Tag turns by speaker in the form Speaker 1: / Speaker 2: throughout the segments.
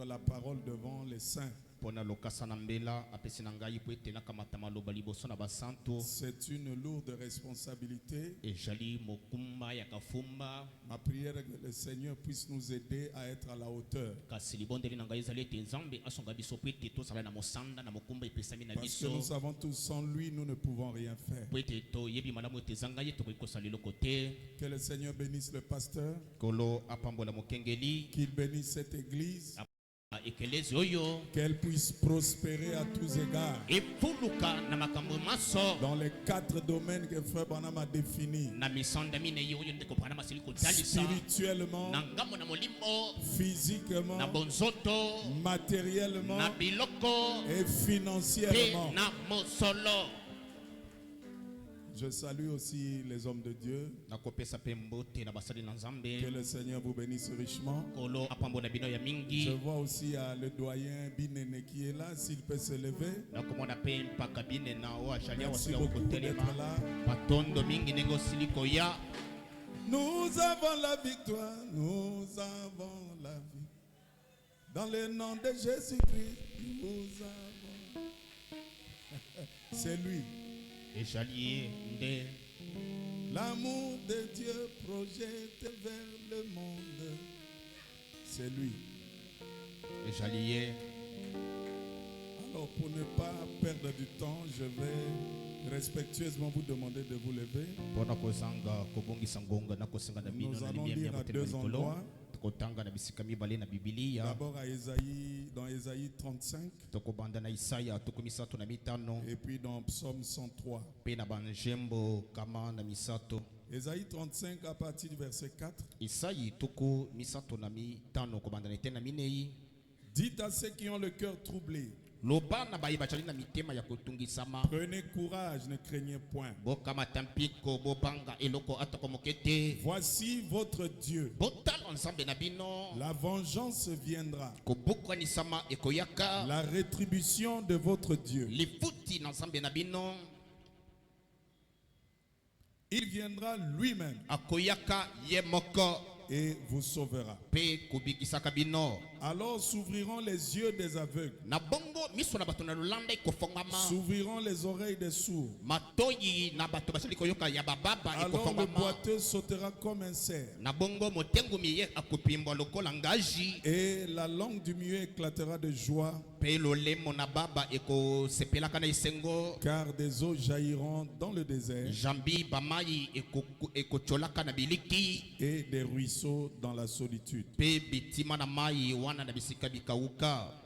Speaker 1: rendre la parole devant les saints. C'est une lourde responsabilité. Ma prière est que le Seigneur puisse nous aider à être à la hauteur. Parce que nous savons tous, sans lui, nous ne pouvons rien faire. Que le Seigneur bénisse le pasteur. Qu'il bénisse cette église. Qu'elle puisse prospérer à tous égards dans les 4 domaines que Frère Branham a définis: spirituellement, physiquement, matériellement et financièrement. Je salue aussi les hommes de Dieu. Que le Seigneur vous bénisse richement. Je vois aussi le doyen Binene qui est là, s'il peut se lever. Merci beaucoup d'être là. Nous avons la victoire, nous avons la vie. Dans le nom de Jésus-Christ, nous avons. C'est lui. L'amour de Dieu projette vers le monde. C'est lui. Alors pour ne pas perdre du temps, je vais respectueusement vous demander de vous lever. Nous allons lire à 2 endroits. D'abord dans Ésaïe 35 et puis dans Psaume 103. Ésaïe 35 à partir du verset 4. Dites à ceux qui ont le cœur troublé: prenez courage, ne craignez point. Voici votre Dieu. La vengeance viendra. La rétribution de votre Dieu. Il viendra lui-même et vous sauvera. Alors s'ouvriront les yeux des aveugles, s'ouvriront les oreilles des sourds. Alors le boiteux sautera comme un cerf, et la langue du muet éclatera de joie, car des eaux jailliront dans le désert et des ruisseaux dans la solitude.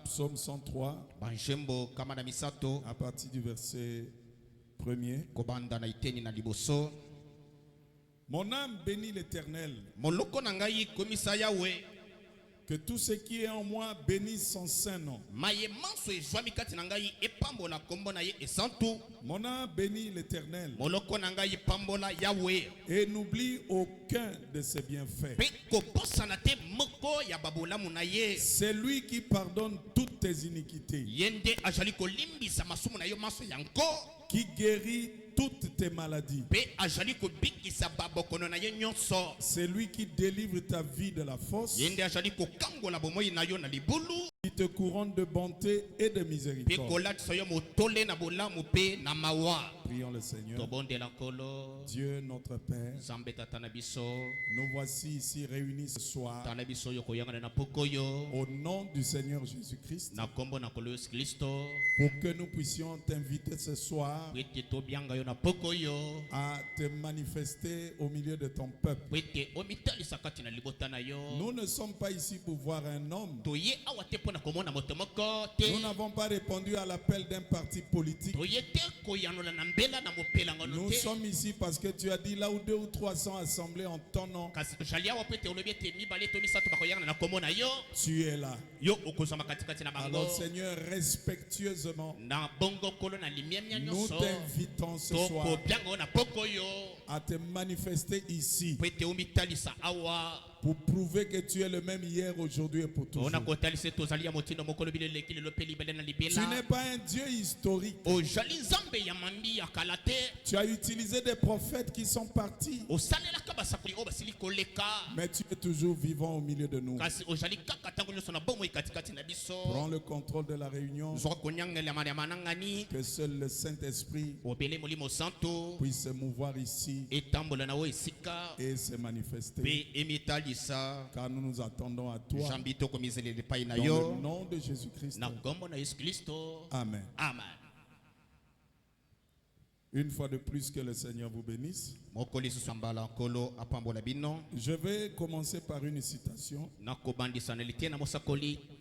Speaker 1: Psaume 103 à partir du verset 1er. Mon âme bénit l'Éternel. Que tout ce qui est en moi bénisse son saint nom. Mon âme bénit l'Éternel et n'oublie aucun de ses bienfaits. C'est lui qui pardonne toutes tes iniquités, qui guérit toutes tes maladies. C'est lui qui délivre ta vie de la fosse, qui te couronne de bonté et de miséricorde. Prions le Seigneur. Dieu notre Père, nous voici ici réunis ce soir au nom du Seigneur Jésus-Christ, pour que nous puissions t'inviter ce soir à te manifester au milieu de ton peuple. Nous ne sommes pas ici pour voir un homme. Nous n'avons pas répondu à l'appel d'un parti politique. Nous sommes ici parce que tu as dit là où 2 ou 3 sont assemblés en ton nom, tu es là. Alors Seigneur, respectueusement, nous t'invitons ce soir à te manifester ici pour prouver que tu es le même hier, aujourd'hui et pour toujours. Tu n'es pas un Dieu historique. Tu as utilisé des prophètes qui sont partis. Mais tu es toujours vivant au milieu de nous. Prends le contrôle de la réunion. Que seul le Saint-Esprit puisse se mouvoir ici et se manifester. Car nous nous attendons à toi. Dans le nom de Jésus-Christ. Amen.
Speaker 2: Amen.
Speaker 1: Une fois de plus, que le Seigneur vous bénisse. Je vais commencer par une citation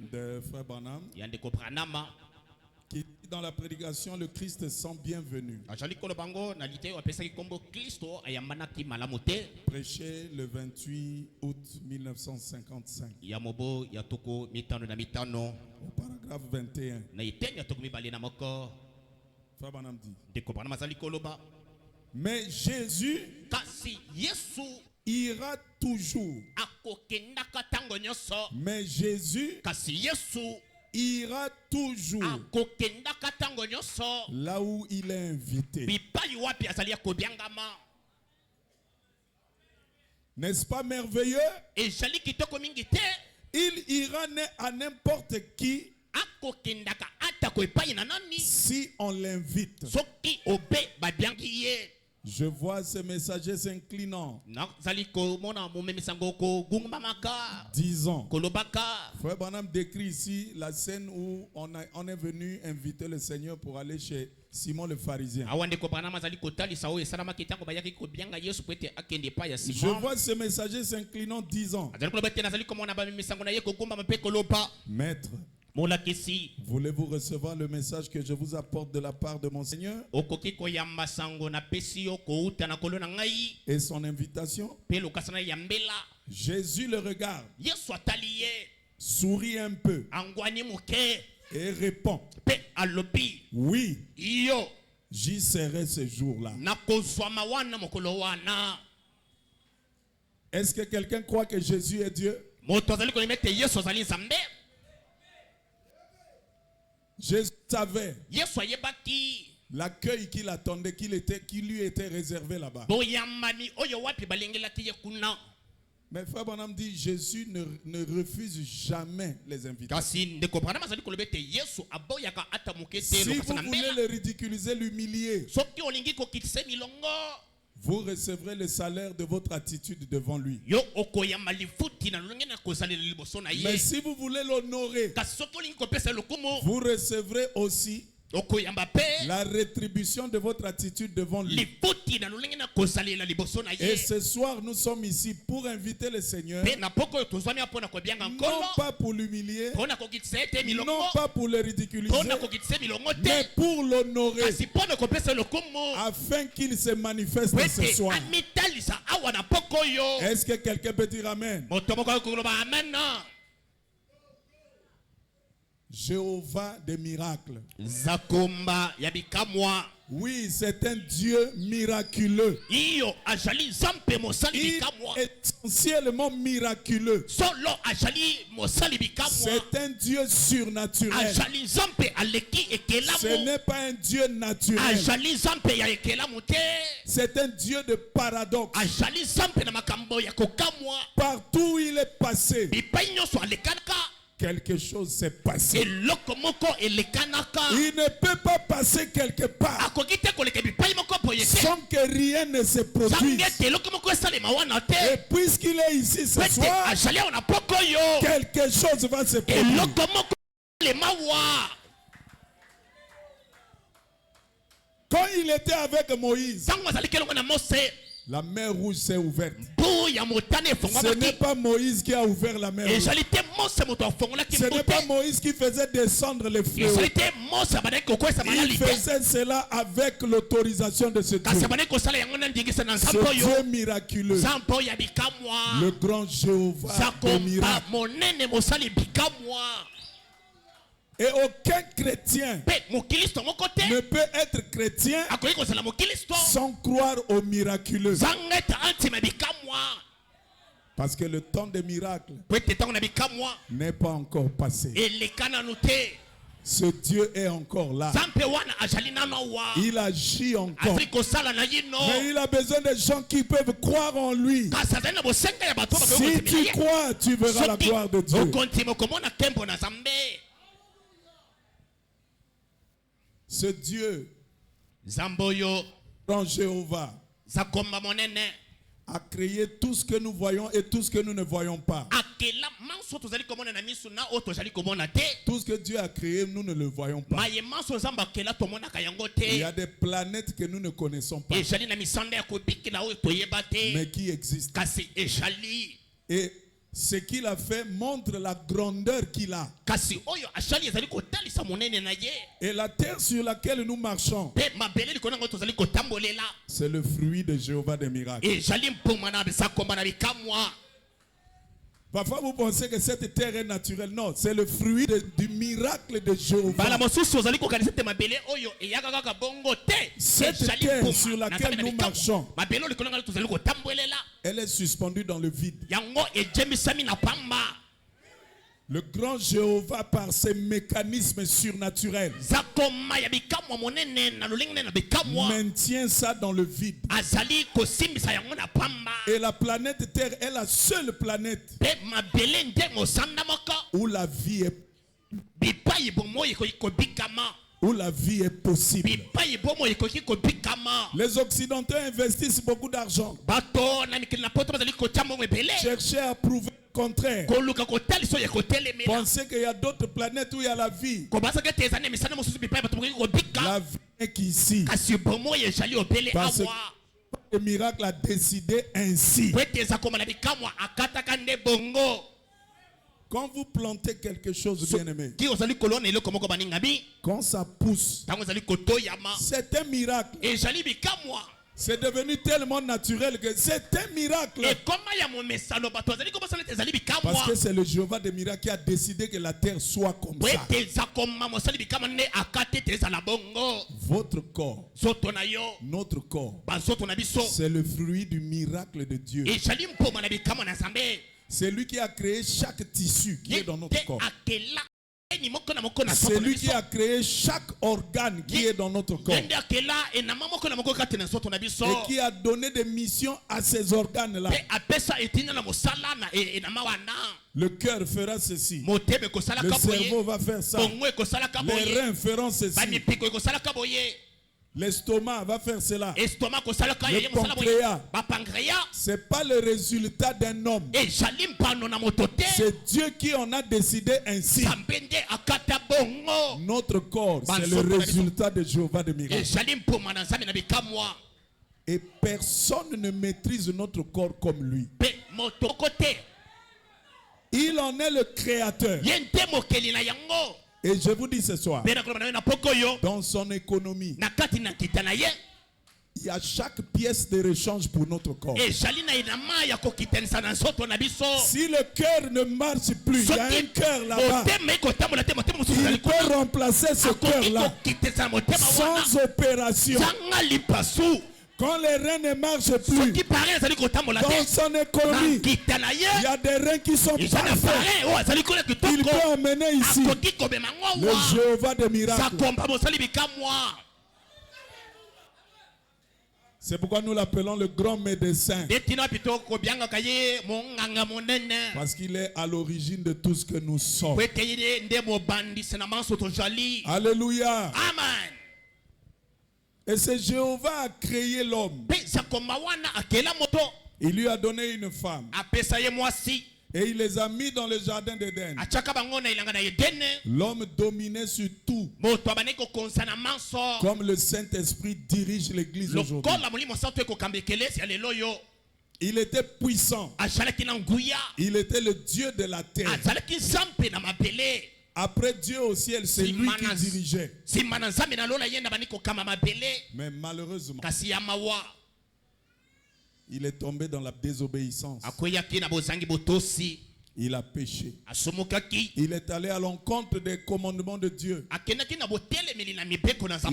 Speaker 1: de Frère Branham qui dit dans la prédication: le Christ sont bienvenus. Prêché le 28 août 1955. Au paragraphe 21. Frère Branham dit: mais Jésus ira toujours. Mais Jésus ira toujours là où il est invité. N'est-ce pas merveilleux? Il ira à n'importe qui si on l'invite. Je vois ces messagers s'inclinant, disons. Frère Branham décrit ici la scène où on est venu inviter le Seigneur pour aller chez Simon le pharisien. Je vois ces messagers s'inclinant, disant: Maître, voulez-vous recevoir le message que je vous apporte de la part de mon Seigneur et son invitation? Jésus le regarde, sourit un peu et répond: oui, j'y serai ce jour-là. Est-ce que quelqu'un croit que Jésus est Dieu? Jésus savait l'accueil qu'il attendait, qui lui était réservé là-bas. Mais Frère Branham dit: Jésus ne refuse jamais les invitations. Si vous voulez le ridiculiser, l'humilier, vous recevrez le salaire de votre attitude devant lui. Mais si vous voulez l'honorer, vous recevrez aussi la rétribution de votre attitude devant lui. Et ce soir, nous sommes ici pour inviter le Seigneur, non pas pour l'humilier, non pas pour le ridiculiser, mais pour l'honorer, afin qu'il se manifeste ce soir. Est-ce que quelqu'un peut dire Amen? Jéhovah des miracles. Oui, c'est un Dieu miraculeux. Il est essentiellement miraculeux. C'est un Dieu surnaturel. Ce n'est pas un Dieu naturel. C'est un Dieu de paradoxe. Partout où il est passé, quelque chose s'est passé. Il ne peut pas passer quelque part sans que rien ne se produise. Et puisqu'il est ici ce soir, quelque chose va se produire. Quand il était avec Moïse, la mer rouge s'est ouverte. Ce n'est pas Moïse qui a ouvert la mer rouge. Ce n'est pas Moïse qui faisait descendre les fléaux. Il faisait cela avec l'autorisation de ce Dieu. Ce Dieu miraculeux. Le grand Jéhovah des miracles. Et aucun chrétien ne peut être chrétien sans croire au miraculeux. Parce que le temps des miracles n'est pas encore passé. Ce Dieu est encore là. Il agit encore. Mais il a besoin de gens qui peuvent croire en lui. Si tu crois, tu verras la gloire de Dieu. Ce Dieu, grand Jéhovah, a créé tout ce que nous voyons et tout ce que nous ne voyons pas. Tout ce que Dieu a créé, nous ne le voyons pas. Il y a des planètes que nous ne connaissons pas, mais qui existent. Et ce qu'il a fait montre la grandeur qu'il a. Et la terre sur laquelle nous marchons, c'est le fruit de Jéhovah des miracles. Parfois vous pensez que cette terre est naturelle. Non, c'est le fruit du miracle de Jéhovah. Cette terre sur laquelle nous marchons, elle est suspendue dans le vide. Le grand Jéhovah, par ses mécanismes surnaturels, maintient ça dans le vide. Et la planète Terre est la seule planète où la vie est possible. Les Occidentaux investissent beaucoup d'argent, chercher à prouver le contraire. Pensez qu'il y a d'autres planètes où il y a la vie. La vie est qu'ici. Parce que le miracle a décidé ainsi. Quand vous plantez quelque chose, bien aimé, quand ça pousse, c'est un miracle. C'est devenu tellement naturel que c'est un miracle. Parce que c'est le Jéhovah des miracles qui a décidé que la terre soit comme ça. Votre corps, notre corps, c'est le fruit du miracle de Dieu. C'est lui qui a créé chaque tissu qui est dans notre corps. C'est lui qui a créé chaque organe qui est dans notre corps. Et qui a donné des missions à ces organes-là. Le cœur fera ceci. Le cerveau va faire ça. Les reins feront ceci. L'estomac va faire cela. Le pancréas, ce n'est pas le résultat d'un homme. C'est Dieu qui en a décidé ainsi. Notre corps, c'est le résultat de Jéhovah de miracles. Et personne ne maîtrise notre corps comme lui. Il en est le créateur. Et je vous dis ce soir, dans son économie, il y a chaque pièce de rechange pour notre corps. Si le cœur ne marche plus, il y a un cœur là-bas. Il peut remplacer ce cœur-là sans opération. Quand les reins ne marchent plus, dans son économie, il y a des reins qui sont parfaits. Il peut emmener ici le Jéhovah des miracles. C'est pourquoi nous l'appelons le grand médecin. Parce qu'il est à l'origine de tout ce que nous sommes. Alléluia.
Speaker 2: Amen.
Speaker 1: Et c'est Jéhovah a créé l'homme. Il lui a donné une femme. Et il les a mis dans le jardin d'Éden. L'homme dominait sur tout. Comme le Saint-Esprit dirige l'église aujourd'hui. Il était puissant. Il était le Dieu de la terre. Après Dieu au ciel, c'est lui qui dirigeait. Mais malheureusement, il est tombé dans la désobéissance. Il a péché. Il est allé à l'encontre des commandements de Dieu. Il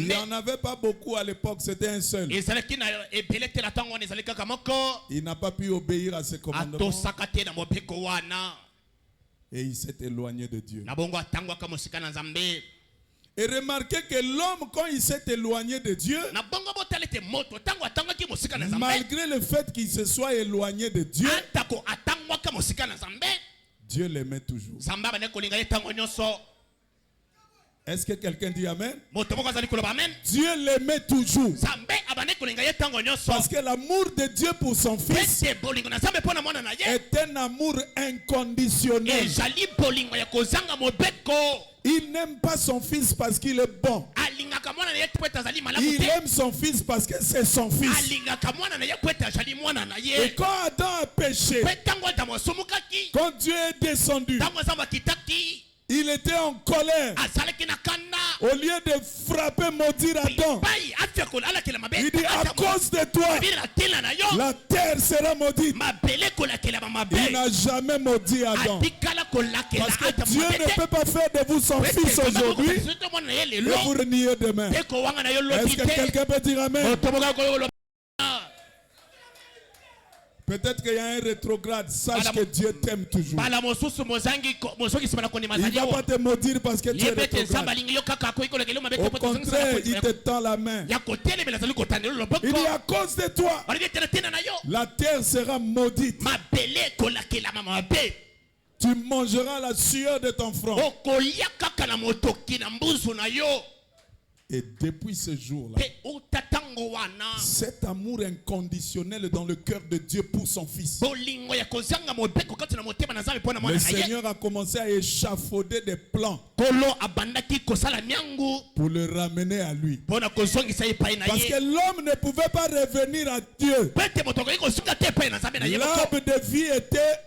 Speaker 1: n'y en avait pas beaucoup à l'époque, c'était un seul. Il n'a pas pu obéir à ses commandements. Et il s'est éloigné de Dieu. Et remarquez que l'homme, quand il s'est éloigné de Dieu, malgré le fait qu'il se soit éloigné de Dieu, Dieu l'aimait toujours. Est-ce que quelqu'un dit Amen? Dieu l'aimait toujours. Parce que l'amour de Dieu pour son fils est un amour inconditionnel. Il n'aime pas son fils parce qu'il est bon. Il aime son fils parce que c'est son fils. Et quand Adam a péché, quand Dieu est descendu, il était en colère. Au lieu de frapper, maudire Adam, il dit à cause de toi, la terre sera maudite. Il n'a jamais maudit Adam. Parce que Dieu ne peut pas faire de vous son fils aujourd'hui et vous renier demain. Est-ce que quelqu'un peut dire Amen? Peut-être qu'il y a un rétrograde. Sache que Dieu t'aime toujours. Il ne va pas te maudire parce que tu es rétrograde. Au contraire, il te tend la main. Il dit à cause de toi, la terre sera maudite. Tu mangeras la sueur de ton front. Et depuis ce jour-là, cet amour inconditionnel dans le cœur de Dieu pour son fils, le Seigneur a commencé à échafauder des plans pour le ramener à lui. Parce que l'homme ne pouvait pas revenir à Dieu. L'arbre de vie était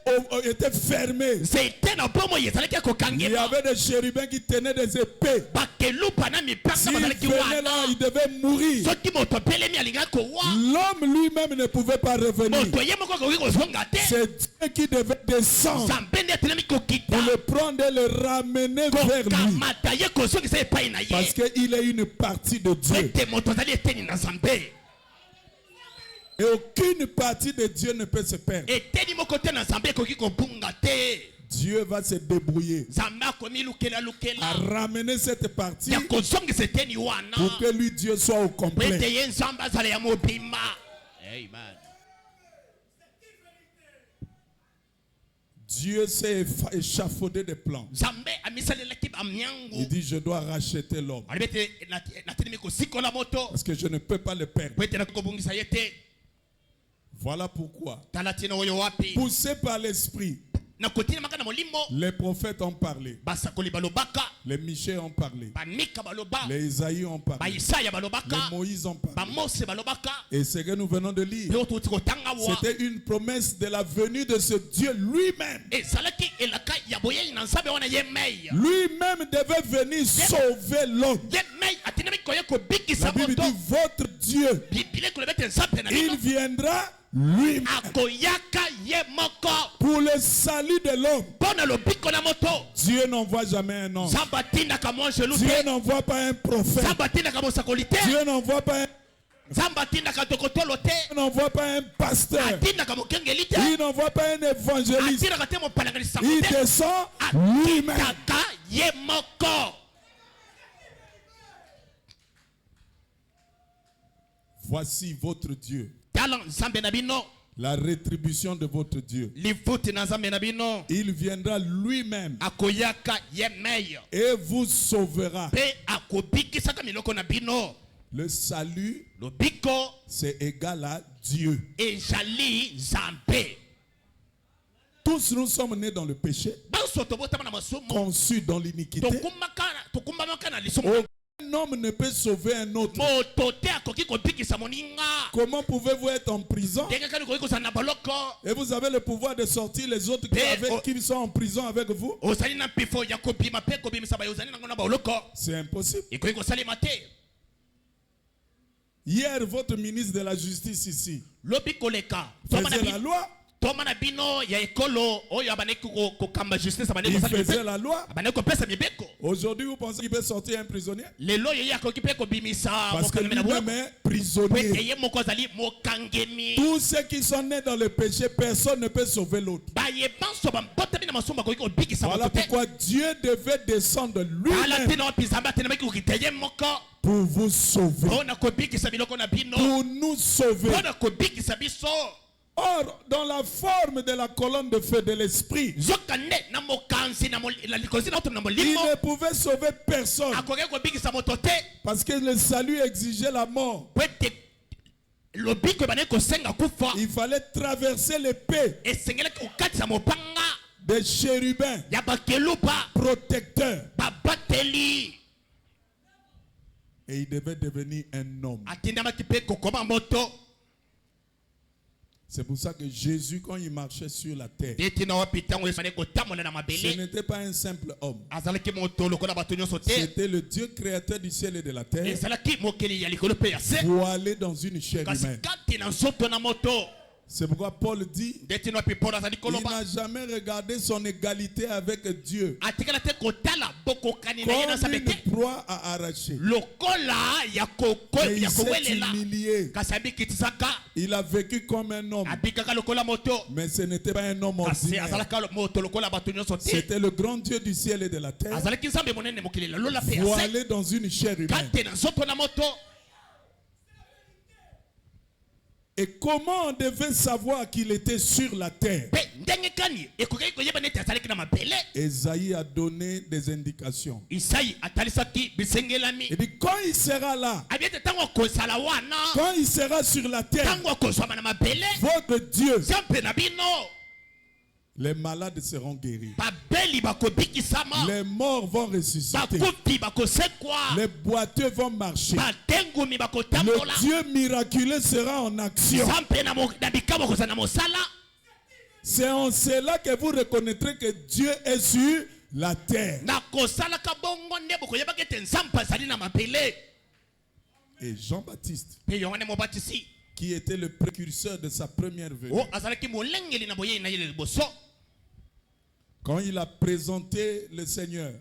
Speaker 1: fermé. Il y avait des chérubins qui tenaient des épées. S'il venait là, il devait mourir. L'homme lui-même ne pouvait pas revenir. C'est Dieu qui devait descendre pour le prendre et le ramener vers lui. Parce qu'il est une partie de Dieu. Et aucune partie de Dieu ne peut se perdre. Dieu va se débrouiller à ramener cette partie pour que lui, Dieu, soit au complet. Dieu s'est échafaudé des plans. Il dit, je dois racheter l'homme. Parce que je ne peux pas le perdre. Voilà pourquoi, poussé par l'esprit, les prophètes ont parlé. Les Michée ont parlé. Les Isaïe ont parlé. Les Moïse ont parlé. Et ce que nous venons de lire, c'était une promesse de la venue de ce Dieu lui-même. Lui-même devait venir sauver l'homme. La Bible dit, votre Dieu, il viendra lui-même pour le salut de l'homme. Dieu n'envoie jamais un homme. Dieu n'envoie pas un prophète. Dieu n'envoie pas un... Il n'envoie pas un pasteur. Il n'envoie pas un évangéliste. Il descend lui-même. Voici votre Dieu. La rétribution de votre Dieu. Il viendra lui-même et vous sauvera. Le salut, c'est égal à Dieu. Tous nous sommes nés dans le péché, conçus dans l'iniquité. Un homme ne peut sauver un autre. Comment pouvez-vous être en prison et vous avez le pouvoir de sortir les autres qui sont en prison avec vous? C'est impossible. Hier, votre ministre de la Justice ici faisait la loi. Il faisait la loi. Aujourd'hui, vous pensez qu'il peut sortir un prisonnier? Parce que lui-même est prisonnier. Tous ceux qui sont nés dans le péché, personne ne peut sauver l'autre. Voilà pourquoi Dieu devait descendre lui-même pour vous sauver, pour nous sauver. Or, dans la forme de la colonne de feu de l'esprit, il ne pouvait sauver personne parce que le salut exigeait la mort. Il fallait traverser l'épée des chérubins protecteurs. Et il devait devenir un homme. C'est pour ça que Jésus, quand il marchait sur la terre, ce n'était pas un simple homme. C'était le Dieu créateur du ciel et de la terre, voilé dans une chair humaine. C'est pourquoi Paul dit, il n'a jamais regardé son égalité avec Dieu comme une proie à arracher. Il s'est humilié. Il a vécu comme un homme. Mais ce n'était pas un homme ordinaire. C'était le grand Dieu du ciel et de la terre, voilé dans une chair humaine. Et comment on devait savoir qu'il était sur la terre? Ésaïe a donné des indications. Il dit quand il sera là, quand il sera sur la terre, votre Dieu, les malades seront guéris. Les morts vont ressusciter. Les boiteux vont marcher. Le Dieu miraculeux sera en action. C'est en cela que vous reconnaîtrez que Dieu est sur la terre. Et Jean-Baptiste, qui était le précurseur de sa première venue, quand il a présenté le Seigneur,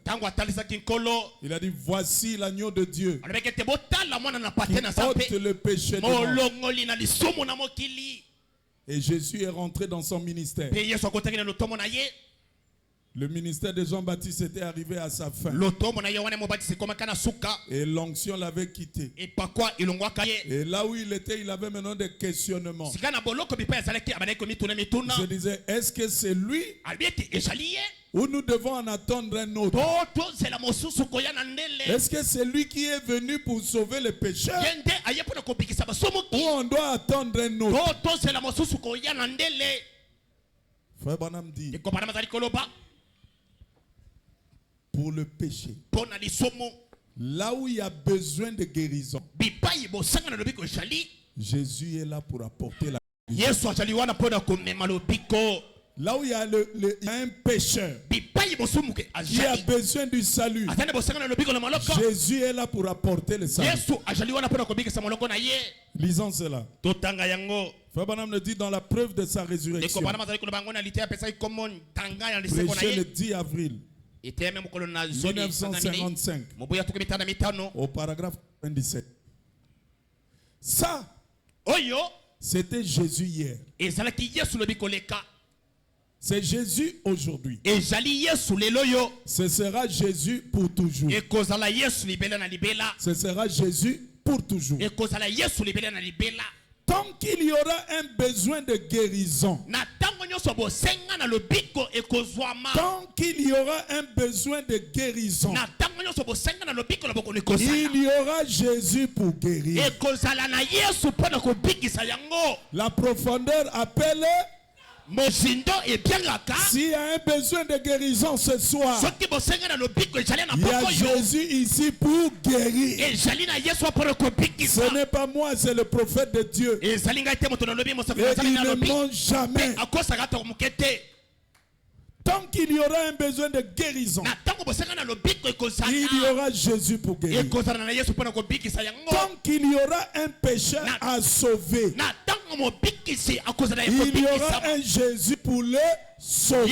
Speaker 1: il a dit, voici l'agneau de Dieu qui ôte le péché du monde. Et Jésus est rentré dans son ministère. Le ministère de Jean-Baptiste était arrivé à sa fin. Et l'onction l'avait quitté. Et là où il était, il avait maintenant des questionnements. Je disais, est-ce que c'est lui ou nous devons en attendre un autre? Est-ce que c'est lui qui est venu pour sauver les pécheurs ou on doit attendre un autre? Frère Branham dit, pour le péché, là où il y a besoin de guérison, Jésus est là pour apporter la guérison. Là où il y a un pécheur qui a besoin du salut, Jésus est là pour apporter le salut. Lisons cela. Frère Branham le dit dans la preuve de sa résurrection. Prêché le 10 avril 1955 au paragraphe 27. Ça, c'était Jésus hier. C'est Jésus aujourd'hui. Ce sera Jésus pour toujours. Ce sera Jésus pour toujours. Tant qu'il y aura un besoin de guérison, tant qu'il y aura un besoin de guérison, il y aura Jésus pour guérir. La profondeur appelle. S'il y a un besoin de guérison ce soir, il y a Jésus ici pour guérir. Ce n'est pas moi, c'est le prophète de Dieu. Et il ne ment jamais. Tant qu'il y aura un besoin de guérison, il y aura Jésus pour guérir. Tant qu'il y aura un pécheur à sauver, il y aura un Jésus pour le sauver.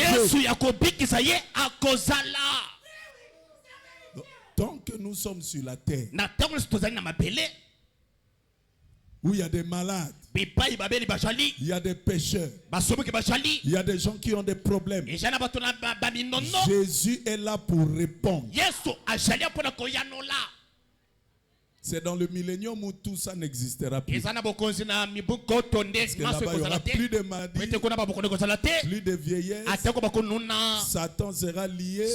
Speaker 1: Tant que nous sommes sur la terre, où il y a des malades, il y a des pécheurs, il y a des gens qui ont des problèmes, Jésus est là pour répondre. C'est dans le millénium où tout ça n'existera plus. Parce que là-bas, il n'y aura plus de maladies, plus de vieillesse. Satan sera lié. Il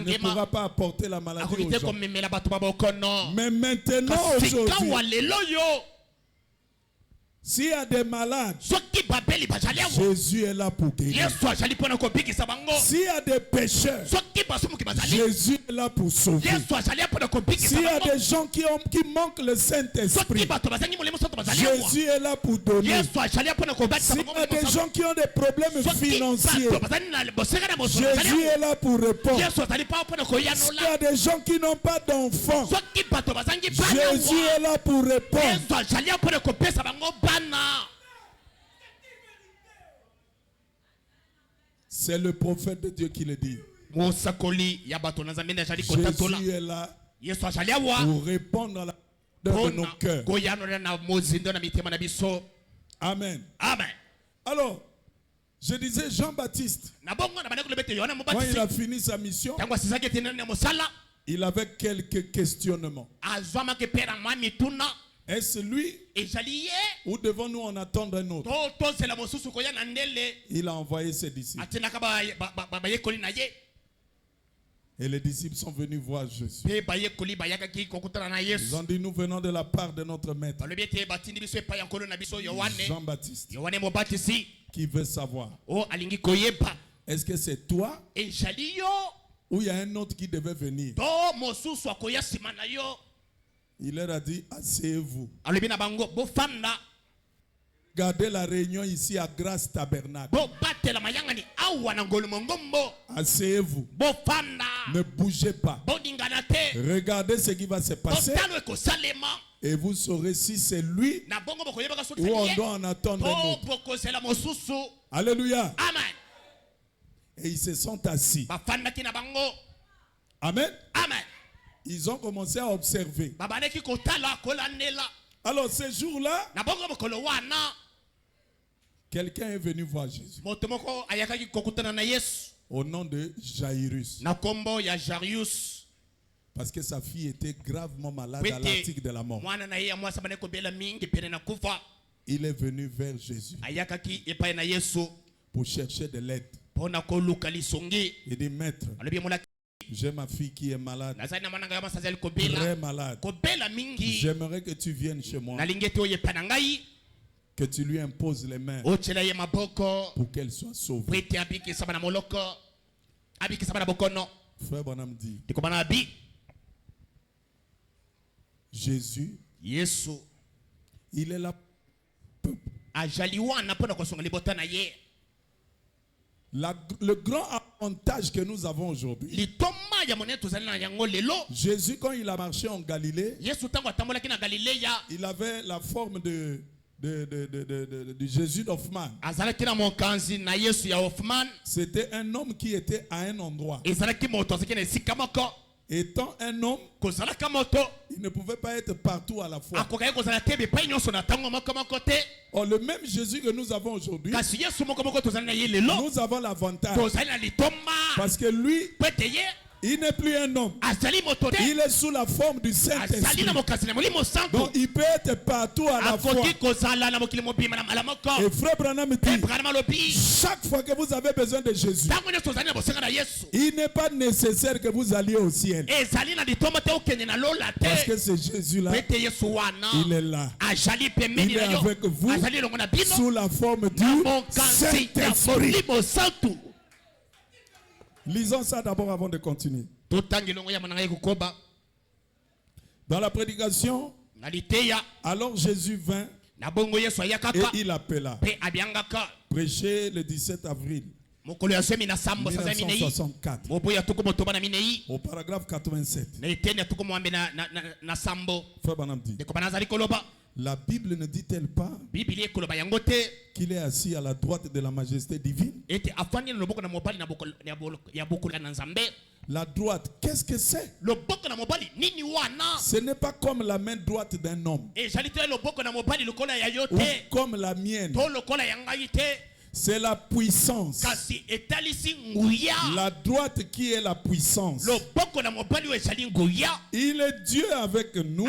Speaker 1: ne pourra pas apporter la maladie aux gens. Mais maintenant, aujourd'hui, s'il y a des malades, Jésus est là pour guérir. S'il y a des pécheurs, Jésus est là pour sauver. S'il y a des gens qui manquent le Saint-Esprit, Jésus est là pour donner. S'il y a des gens qui ont des problèmes financiers, Jésus est là pour répondre. S'il y a des gens qui n'ont pas d'enfants, Jésus est là pour répondre. C'est le prophète de Dieu qui le dit. Jésus est là pour répondre à la demande de nos cœurs. Amen. Amen. Alors, je disais Jean-Baptiste, quand il a fini sa mission, il avait quelques questionnements. Est-ce lui ou devons-nous en attendre un autre? Il a envoyé ses disciples. Et les disciples sont venus voir Jésus. Ils ont dit, nous venons de la part de notre maître Jean-Baptiste, qui veut savoir, est-ce que c'est toi ou il y a un autre qui devait venir? Il leur a dit, asseyez-vous. Gardez la réunion ici à Grâce Tabernacle. Asseyez-vous. Ne bougez pas. Regardez ce qui va se passer. Et vous saurez si c'est lui ou on doit en attendre un autre. Alléluia. Amen. Et ils se sont assis. Amen. Amen. Ils ont commencé à observer. Alors ce jour-là, quelqu'un est venu voir Jésus au nom de Jairus. Parce que sa fille était gravement malade à l'article de la mort. Il est venu vers Jésus pour chercher de l'aide. Il dit, maître, j'ai ma fille qui est malade, très malade. J'aimerais que tu viennes chez moi, que tu lui imposes les mains pour qu'elle soit sauvée. Frère Branham dit, Jésus, il est là. Le grand avantage que nous avons aujourd'hui, Jésus, quand il a marché en Galilée, il avait la forme de Jésus d'Hoffman. C'était un homme qui était à un endroit. Étant un homme, il ne pouvait pas être partout à la fois. Or, le même Jésus que nous avons aujourd'hui, nous avons l'avantage. Parce que lui, il n'est plus un homme. Il est sous la forme du Saint-Esprit. Donc il peut être partout à la fois. Et frère Branham dit, chaque fois que vous avez besoin de Jésus, il n'est pas nécessaire que vous alliez au ciel. Parce que ce Jésus-là, il est là. Il est avec vous sous la forme du Saint-Esprit. Lisons ça d'abord avant de continuer. Dans la prédication, alors Jésus vint et il appela. Prêché le 17 avril 1964. Au paragraphe 87. Frère Branham dit, la Bible ne dit-elle pas qu'il est assis à la droite de la majesté divine? La droite, qu'est-ce que c'est? Ce n'est pas comme la main droite d'un homme ou comme la mienne. C'est la puissance. La droite qui est la puissance. Il est Dieu avec nous.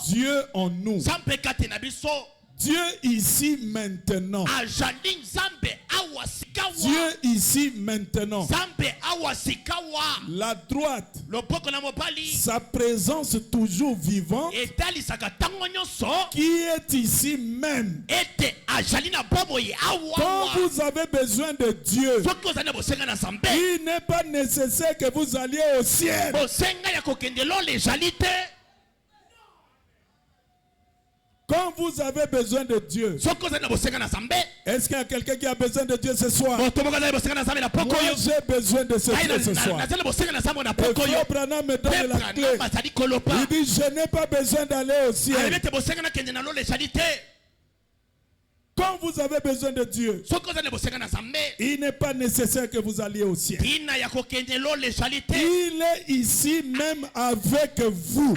Speaker 1: Dieu en nous. Dieu ici maintenant. Dieu ici maintenant. La droite, sa présence toujours vivante, qui est ici même. Quand vous avez besoin de Dieu, il n'est pas nécessaire que vous alliez au ciel. Quand vous avez besoin de Dieu, est-ce qu'il y a quelqu'un qui a besoin de Dieu ce soir? Moi, j'ai besoin de ce Dieu ce soir. Et Frère Branham me donne la clé. Il dit, je n'ai pas besoin d'aller au ciel. Quand vous avez besoin de Dieu, il n'est pas nécessaire que vous alliez au ciel. Il est ici même avec vous.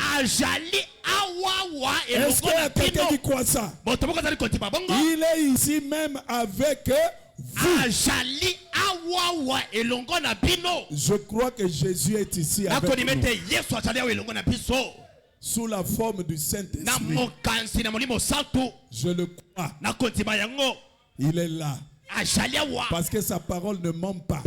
Speaker 1: Est-ce qu'il y a quelqu'un qui croit ça? Il est ici même avec vous. Je crois que Jésus est ici avec nous. Sous la forme du Saint-Esprit. Je le crois. Il est là. Parce que sa parole ne ment pas.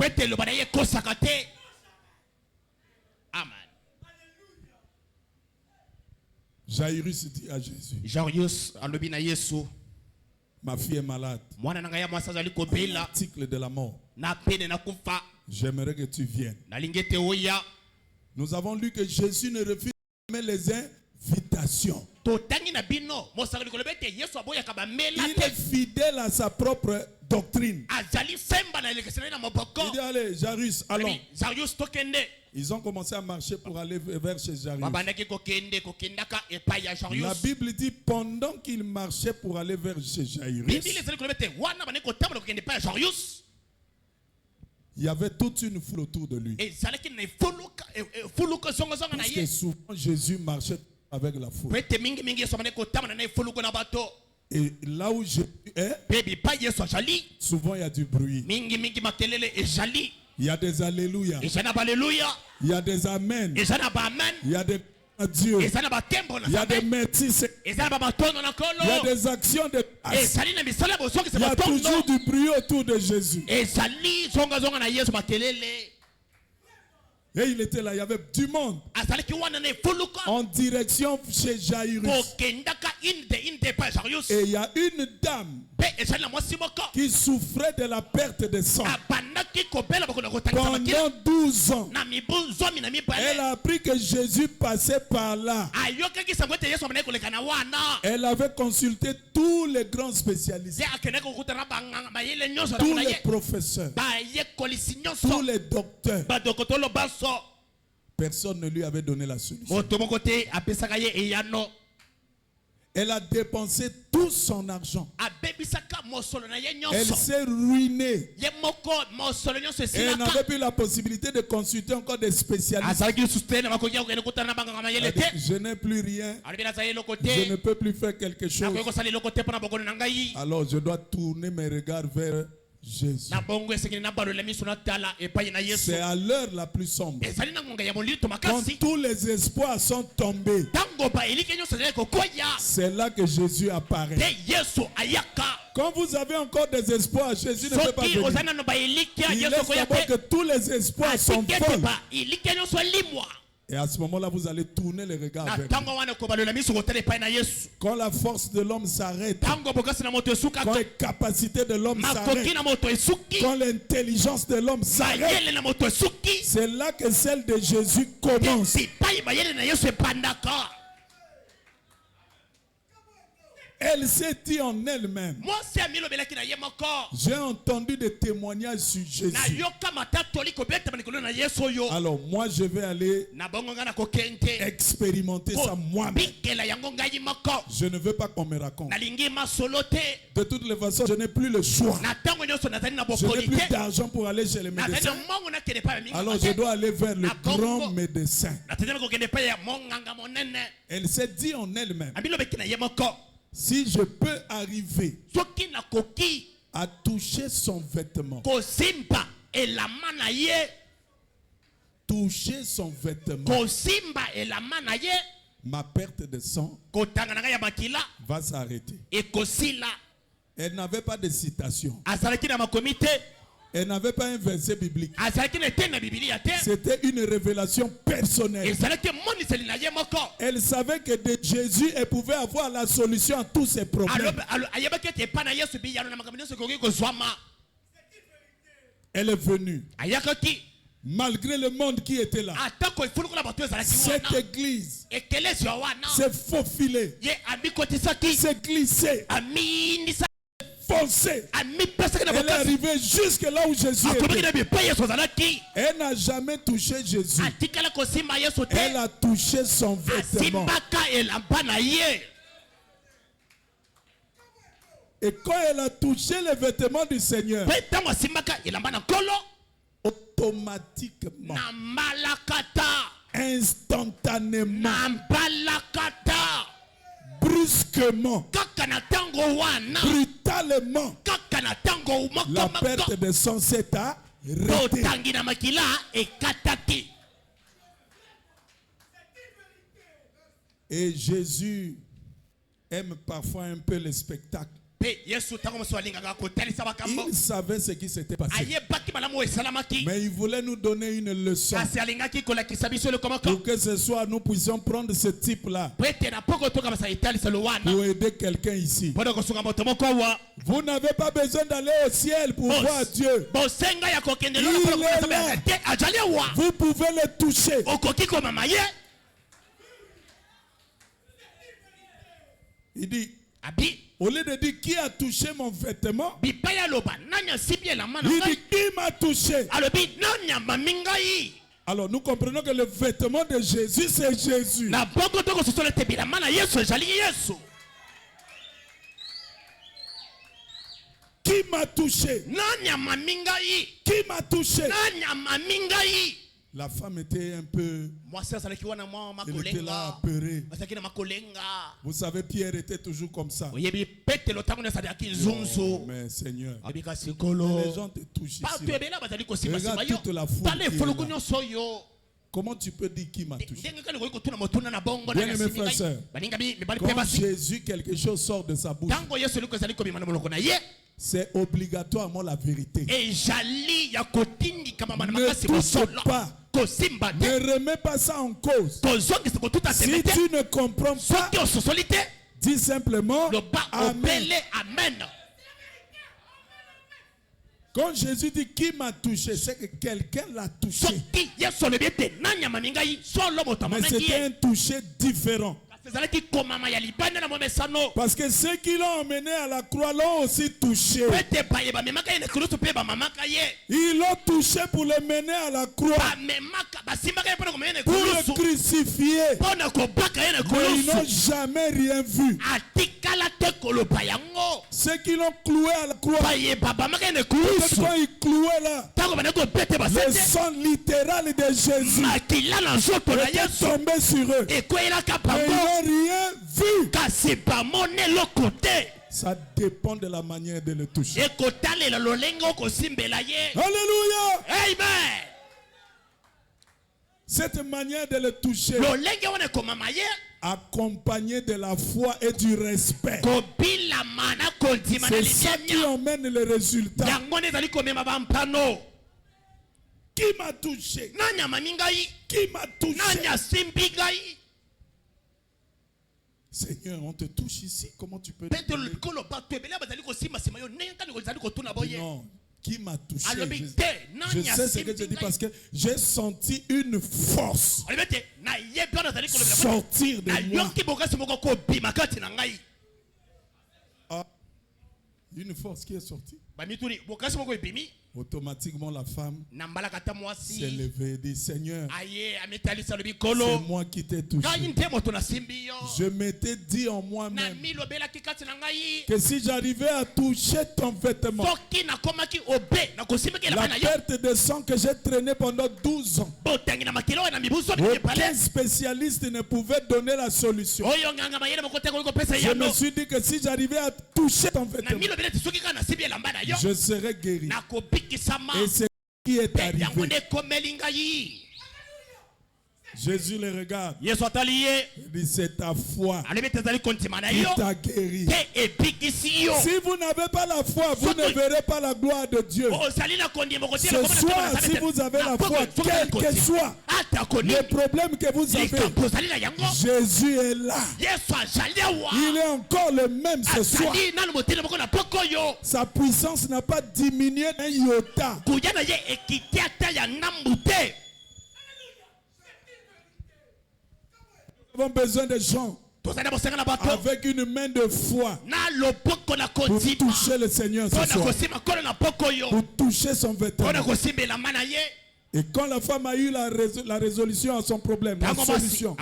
Speaker 1: Jairus dit à Jésus, ma fille est malade. L'article de la mort. J'aimerais que tu viennes. Nous avons lu que Jésus ne refuse jamais les invitations. Il est fidèle à sa propre doctrine. Il dit, allez, Jairus, allons. Ils ont commencé à marcher pour aller vers chez Jairus. La Bible dit, pendant qu'ils marchaient pour aller vers chez Jairus, il y avait toute une foule autour de lui. Parce que souvent Jésus marchait avec la foule. Et là où Jésus est, souvent il y a du bruit. Il y a des alléluia. Il y a des amen. Il y a des Dieu. Il y a des métis. Il y a des actions de grâce. Il y a toujours du bruit autour de Jésus. Et il était là, il y avait du monde en direction chez Jairus. Et il y a une dame qui souffrait de la perte de sang pendant 12 ans. Elle a appris que Jésus passait par là. Elle avait consulté tous les grands spécialistes, tous les professeurs, tous les docteurs. Personne ne lui avait donné la solution. Elle a dépensé tout son argent. Elle s'est ruinée. Et elle n'avait plus la possibilité de consulter encore des spécialistes. Je n'ai plus rien. Je ne peux plus faire quelque chose. Alors je dois tourner mes regards vers Jésus. C'est à l'heure la plus sombre, quand tous les espoirs sont tombés, c'est là que Jésus apparaît. Quand vous avez encore des espoirs, Jésus ne peut pas venir. Il laisse d'abord que tous les espoirs sont folles. Et à ce moment-là, vous allez tourner les regards vers lui. Quand la force de l'homme s'arrête, quand les capacités de l'homme s'arrêtent, quand l'intelligence de l'homme s'arrête, c'est là que celle de Jésus commence. Elle s'est dit en elle-même. J'ai entendu des témoignages sur Jésus. Alors moi je vais aller expérimenter ça moi-même. Je ne veux pas qu'on me raconte. De toutes les façons, je n'ai plus le choix. Je n'ai plus d'argent pour aller chez les médecins. Alors je dois aller vers le grand médecin. Elle s'est dit en elle-même. Si je peux arriver à toucher son vêtement, toucher son vêtement, ma perte de sang va s'arrêter. Elle n'avait pas de citation. Elle n'avait pas un verset biblique. C'était une révélation personnelle. Elle savait que de Jésus, elle pouvait avoir la solution à tous ses problèmes. Elle est venue. Malgré le monde qui était là, cette église s'est faufilée, s'est glissée, foncé. Elle est arrivée jusque là où Jésus était. Elle n'a jamais touché Jésus. Elle a touché son vêtement. Et quand elle a touché les vêtements du Seigneur, automatiquement, instantanément, brusquement, brutalement, la perte de sang s'est arrêtée. Et Jésus aime parfois un peu le spectacle. Il savait ce qui s'était passé. Mais il voulait nous donner une leçon. Pour que ce soir nous puissions prendre ce type-là pour aider quelqu'un ici. Vous n'avez pas besoin d'aller au ciel pour voir Dieu. Il est là. Vous pouvez le toucher. Il dit, au lieu de dire qui a touché mon vêtement, il dit qui m'a touché. Alors nous comprenons que le vêtement de Jésus, c'est Jésus. Qui m'a touché? Qui m'a touché? La femme était un peu... Elle était là apeurée. Vous savez, Pierre était toujours comme ça. Oh, mais Seigneur, les gens te touchent ici. Regarde toute la foule qui est là. Comment tu peux dire qui m'a touché? Bien-aimés frères et sœurs, quand Jésus, quelque chose sort de sa bouche, c'est obligatoirement la vérité. Ne touche pas. Ne remets pas ça en cause. Si tu ne comprends pas, dis simplement Amen. Quand Jésus dit qui m'a touché, c'est que quelqu'un l'a touché. Mais c'était un toucher différent. Parce que ceux qui l'ont emmené à la croix l'ont aussi touché. Ils l'ont touché pour le mener à la croix, pour le crucifier. Mais ils n'ont jamais rien vu. Ceux qui l'ont cloué à la croix, quand ils clouaient là, le sang littéral de Jésus était tombé sur eux. Mais ils n'ont rien vu. Ça dépend de la manière de le toucher. Alléluia.
Speaker 2: Amen.
Speaker 1: Cette manière de le toucher, accompagné de la foi et du respect, c'est ça qui emmène le résultat. Qui m'a touché? Qui m'a touché? Seigneur, on te touche ici. Comment tu peux dire? Non. Qui m'a touché? Je sais ce que je dis parce que j'ai senti une force sortir de moi. Une force qui est sortie. Automatiquement, la femme s'est levée et dit, Seigneur, c'est moi qui t'ai touché. Je m'étais dit en moi-même que si j'arrivais à toucher ton vêtement, la perte de sang que j'ai traînée pendant 12 ans, aucun spécialiste ne pouvait donner la solution. Je me suis dit que si j'arrivais à toucher ton vêtement, je serais guéri. Et c'est ce qui est arrivé. Jésus le regarde. Il dit, c'est ta foi qui t'a guéri. Si vous n'avez pas la foi, vous ne verrez pas la gloire de Dieu. Ce soir, si vous avez la foi, quel que soit le problème que vous avez, Jésus est là. Il est encore le même ce soir. Sa puissance n'a pas diminué d'un iota. Nous avons besoin de gens avec une main de foi pour toucher le Seigneur ce soir, pour toucher son vêtement. Et quand la femme a eu la résolution à son problème, la solution,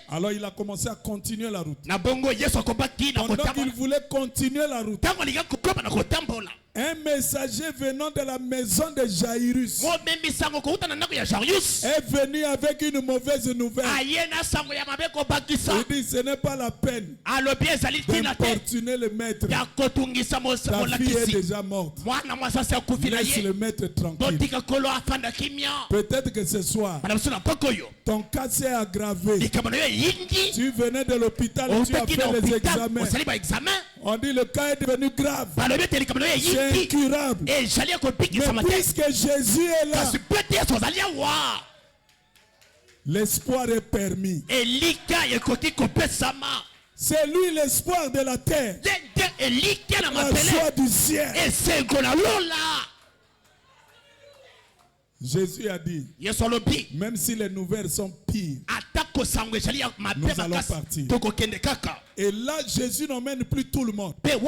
Speaker 1: alors il a commencé à continuer la route. Pendant qu'il voulait continuer la route, un messager venant de la maison de Jairus est venu avec une mauvaise nouvelle. Il dit, ce n'est pas la peine d'importuner le maître. Ta fille est déjà morte. Laisse le maître tranquille. Peut-être que ce soir, ton cas s'est aggravé. Tu venais de l'hôpital et tu as fait les examens. On dit le cas est devenu grave. C'est incurable. Mais puisque Jésus est là, l'espoir est permis. C'est lui l'espoir de la terre, la joie du ciel. Jésus a dit, même si les nouvelles sont pires, nous allons partir. Et là, Jésus n'emmène plus tout le monde. La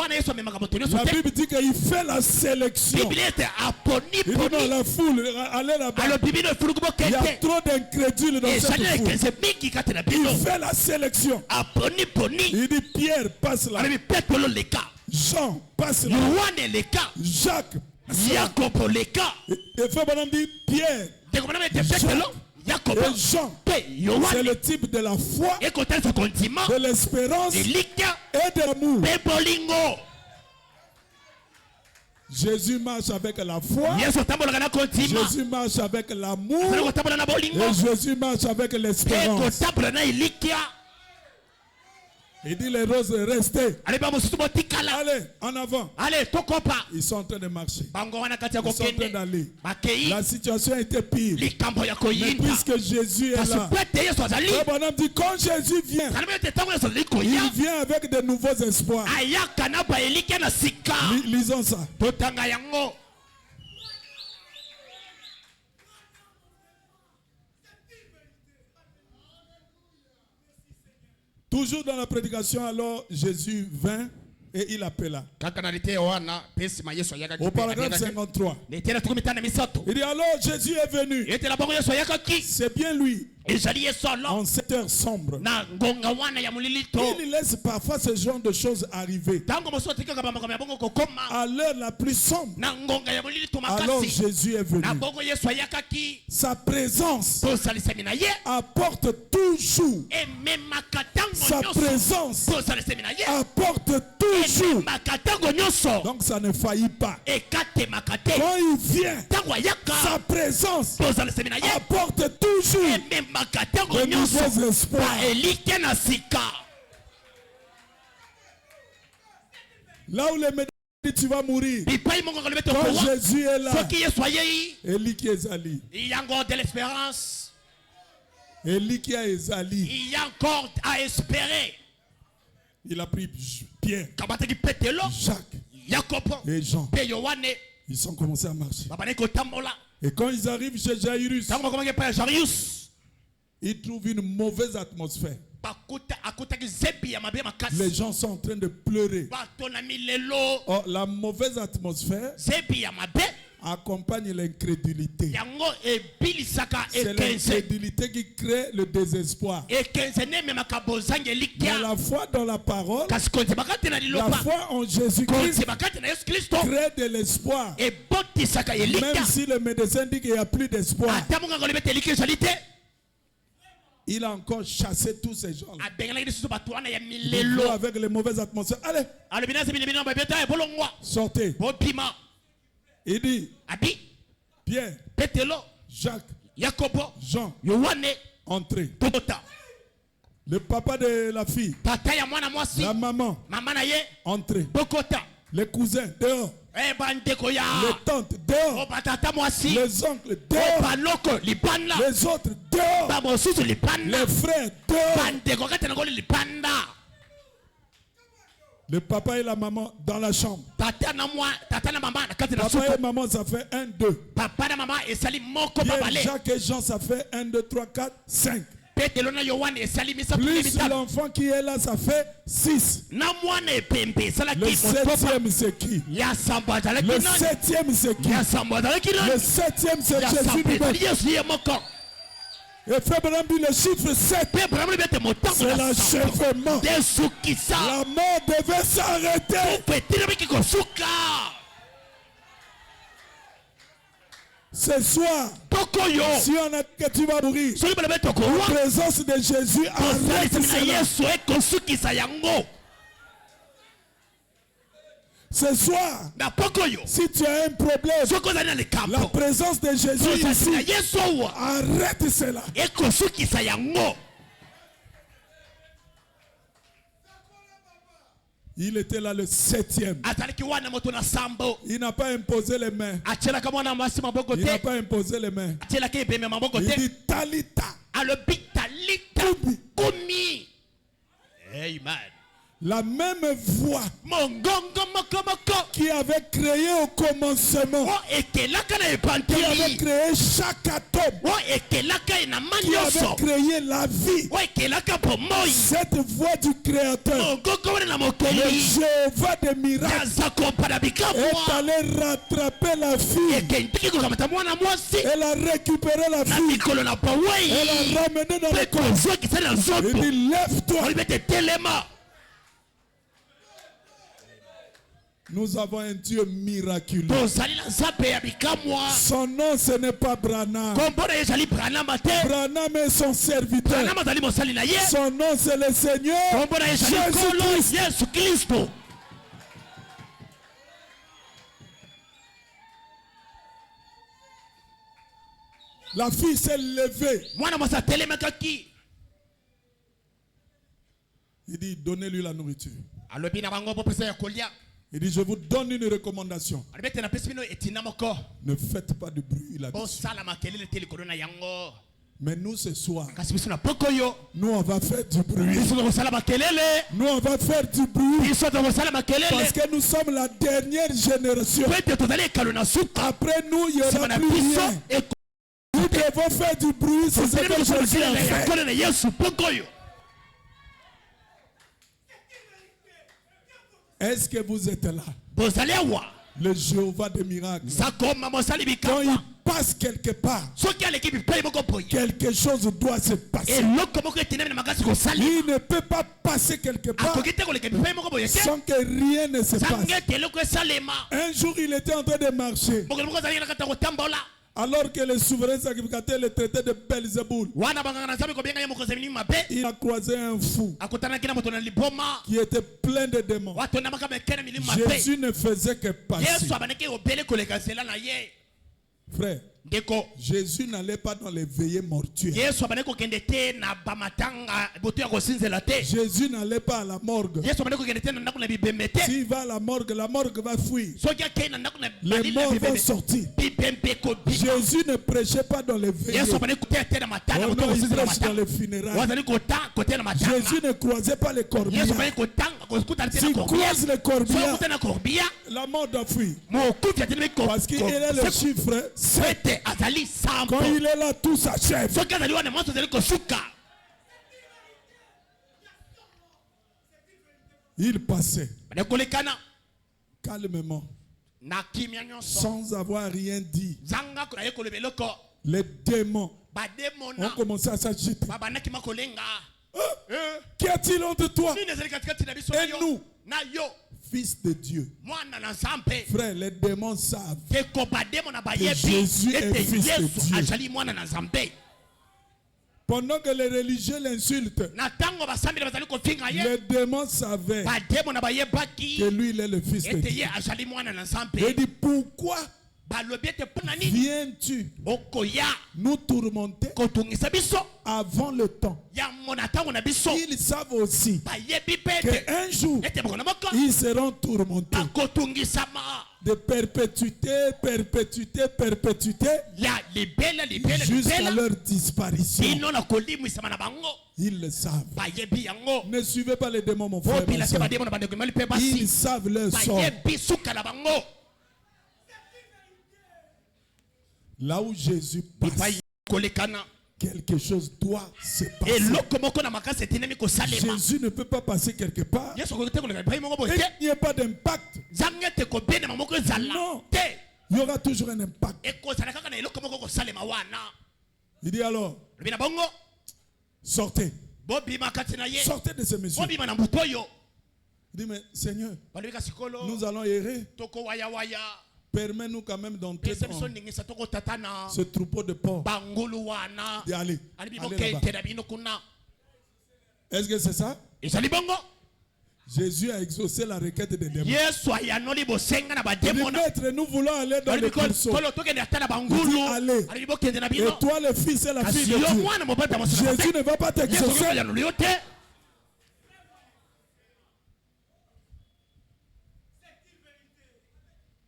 Speaker 1: Bible dit qu'il fait la sélection. Il dit dans la foule, allez là-bas. Il y a trop d'incrédules dans cette foule. Il fait la sélection. Il dit, Pierre, passe là. Jean, passe là. Jacques, et frère Bonhomme dit, Pierre, Jacques et Jean, c'est le type de la foi, de l'espérance et de l'amour. Jésus marche avec la foi, Jésus marche avec l'amour, et Jésus marche avec l'espérance. Il dit les roses restez. Allez, en avant. Ils sont en train de marcher. Ils sont en train d'aller. La situation était pire. Mais puisque Jésus est là, le bonhomme dit quand Jésus vient, il vient avec de nouveaux espoirs. Lisons ça. Toujours dans la prédication, alors Jésus vint et il appela. Au paragraphe 53. Il dit alors Jésus est venu. C'est bien lui. En cette heure sombre, il laisse parfois ce genre de choses arriver. À l'heure la plus sombre, alors Jésus est venu. Sa présence apporte toujours. Sa présence apporte toujours. Donc ça ne faillit pas. Quand il vient, sa présence apporte toujours de nouveaux espoirs. Là où les médecins disent tu vas mourir, quand Jésus est là, Élie qui est Zali.
Speaker 2: Il y a encore de l'espérance.
Speaker 1: Élie qui a Ezali.
Speaker 2: Il y a encore à espérer.
Speaker 1: Il a pris Pierre, Jacques et Jean. Ils ont commencé à marcher. Et quand ils arrivent chez Jairus, ils trouvent une mauvaise atmosphère. Les gens sont en train de pleurer. Oh, la mauvaise atmosphère accompagne l'incrédulité. C'est l'incrédulité qui crée le désespoir. Mais la foi dans la parole, la foi en Jésus-Christ crée de l'espoir. Même si le médecin dit qu'il n'y a plus d'espoir, il a encore chassé tous ces gens. Avec les mauvaises atmosphères. Allez, sortez. Il dit Pierre, Jacques, Jean, entrez. Le papa de la fille, la maman, entrez. Les cousins, dehors. Les tantes, dehors. Les oncles, dehors. Les autres, dehors. Les frères, dehors. Le papa et la maman dans la chambre. Papa et maman, ça fait 1, 2. Pierre, Jacques et Jean, ça fait 1, 2, 3, 4, 5. Plus l'enfant qui est là, ça fait 6. Le 7e, c'est qui? Le 7e, c'est qui? Le 7e, c'est Jésus lui-même. Et Frère Branham dit le chiffre 7, c'est l'achèvement. La mort devait s'arrêter. Ce soir, si on a que tu vas mourir, la présence de Jésus arrête cela. Ce soir, si tu as un problème, la présence de Jésus ici arrête cela. Il était là le 7e. Il n'a pas imposé les mains. Il n'a pas imposé les mains. Il dit Talita. Kumi.
Speaker 2: Amen.
Speaker 1: La même voix qui avait créé au commencement, qui avait créé chaque atome, qui avait créé la vie, cette voix du Créateur, le Jéhovah des miracles, est allé rattraper la fille. Elle a récupéré la fille. Elle a ramené dans le corps. Il dit lève-toi. Nous avons un Dieu miraculeux. Son nom, ce n'est pas Branham. Branham est son serviteur. Son nom, c'est le Seigneur Jésus-Christ. La fille s'est levée. Il dit, donnez-lui la nourriture. Il dit, je vous donne une recommandation. Ne faites pas de bruit là-dessus. Mais nous, ce soir, nous, on va faire du bruit. Nous, on va faire du bruit. Parce que nous sommes la dernière génération. Après nous, il n'y aura plus rien. Nous devons faire du bruit. C'est ce que Jésus a fait. Est-ce que vous êtes là? Le Jéhovah des miracles. Quand il passe quelque part, quelque chose doit se passer. Il ne peut pas passer quelque part sans que rien ne se passe. Un jour, il était en train de marcher. Alors que le souverain sacrificateur le traitait de Belzéboul, il a croisé un fou qui était plein de démons. Jésus ne faisait que passer. Frère, Jésus n'allait pas dans les veillées mortuaires. Jésus n'allait pas à la morgue. S'il va à la morgue va fuir. Les morts vont sortir. Jésus ne prêchait pas dans les veillées. Oh non, il prêche dans les funérailles. Jésus ne croisait pas les corbillards. S'il croise les corbillards, la mort doit fuir. Parce qu'il est le chiffre 7. Quand il est là, tout s'achève. Il passait calmement, sans avoir rien dit. Les démons ont commencé à s'agiter. Qu'y a-t-il entre toi et nous, fils de Dieu? Frère, les démons savent que Jésus est fils de Dieu. Pendant que les religieux l'insultent, les démons savaient que lui, il est le fils de Dieu. Il dit, pourquoi viens-tu nous tourmenter avant le temps? Ils savent aussi qu'un jour, ils seront tourmentés de perpétuité, perpétuité, perpétuité, jusqu'à leur disparition. Ils le savent. Ne suivez pas les démons, mon frère. Ils savent leur sort. Là où Jésus passe, quelque chose doit se passer. Jésus ne peut pas passer quelque part et il n'y a pas d'impact. Non, il y aura toujours un impact. Il dit alors, sortez. Sortez de ces mesures. Il dit, mais Seigneur, nous allons errer. Permets-nous quand même d'entrer dans ce troupeau de porcs. Allez là-bas. Est-ce que c'est ça? Jésus a exaucé la requête des démons. Il dit, maître, nous voulons aller dans le berceau. Il dit, allez. Et toi, le fils et la fille de Dieu, Jésus ne va pas t'exaucer.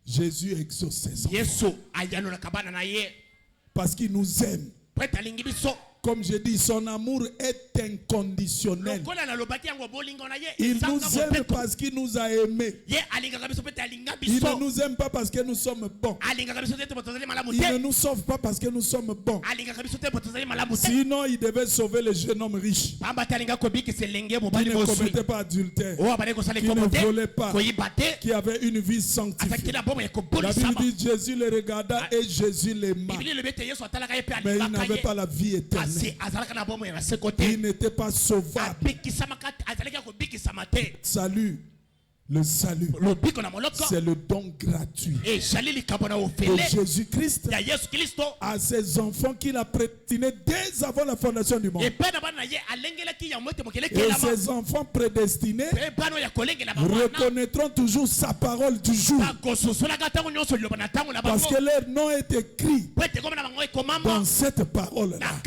Speaker 1: Jésus exauce ses enfants. Parce qu'il nous aime. Comme je dis, son amour est inconditionnel. Il nous aime parce qu'il nous a aimés. Il ne nous aime pas parce que nous sommes bons. Il ne nous sauve pas parce que nous sommes bons. Sinon, il devait sauver le jeune homme riche, qui ne commettait pas adultère, qui ne volait pas, qui avait une vie sanctifiée. La Bible dit Jésus le regarda et Jésus l'aima. Mais il n'avait pas la vie éternelle. Il n'était pas sauvable. Salut. Le salut, c'est le don gratuit de Jésus-Christ à ses enfants qu'il a prédestinés dès avant la fondation du monde. Et ses enfants prédestinés reconnaîtront toujours sa parole du jour, parce que leur nom est écrit dans cette parole-là.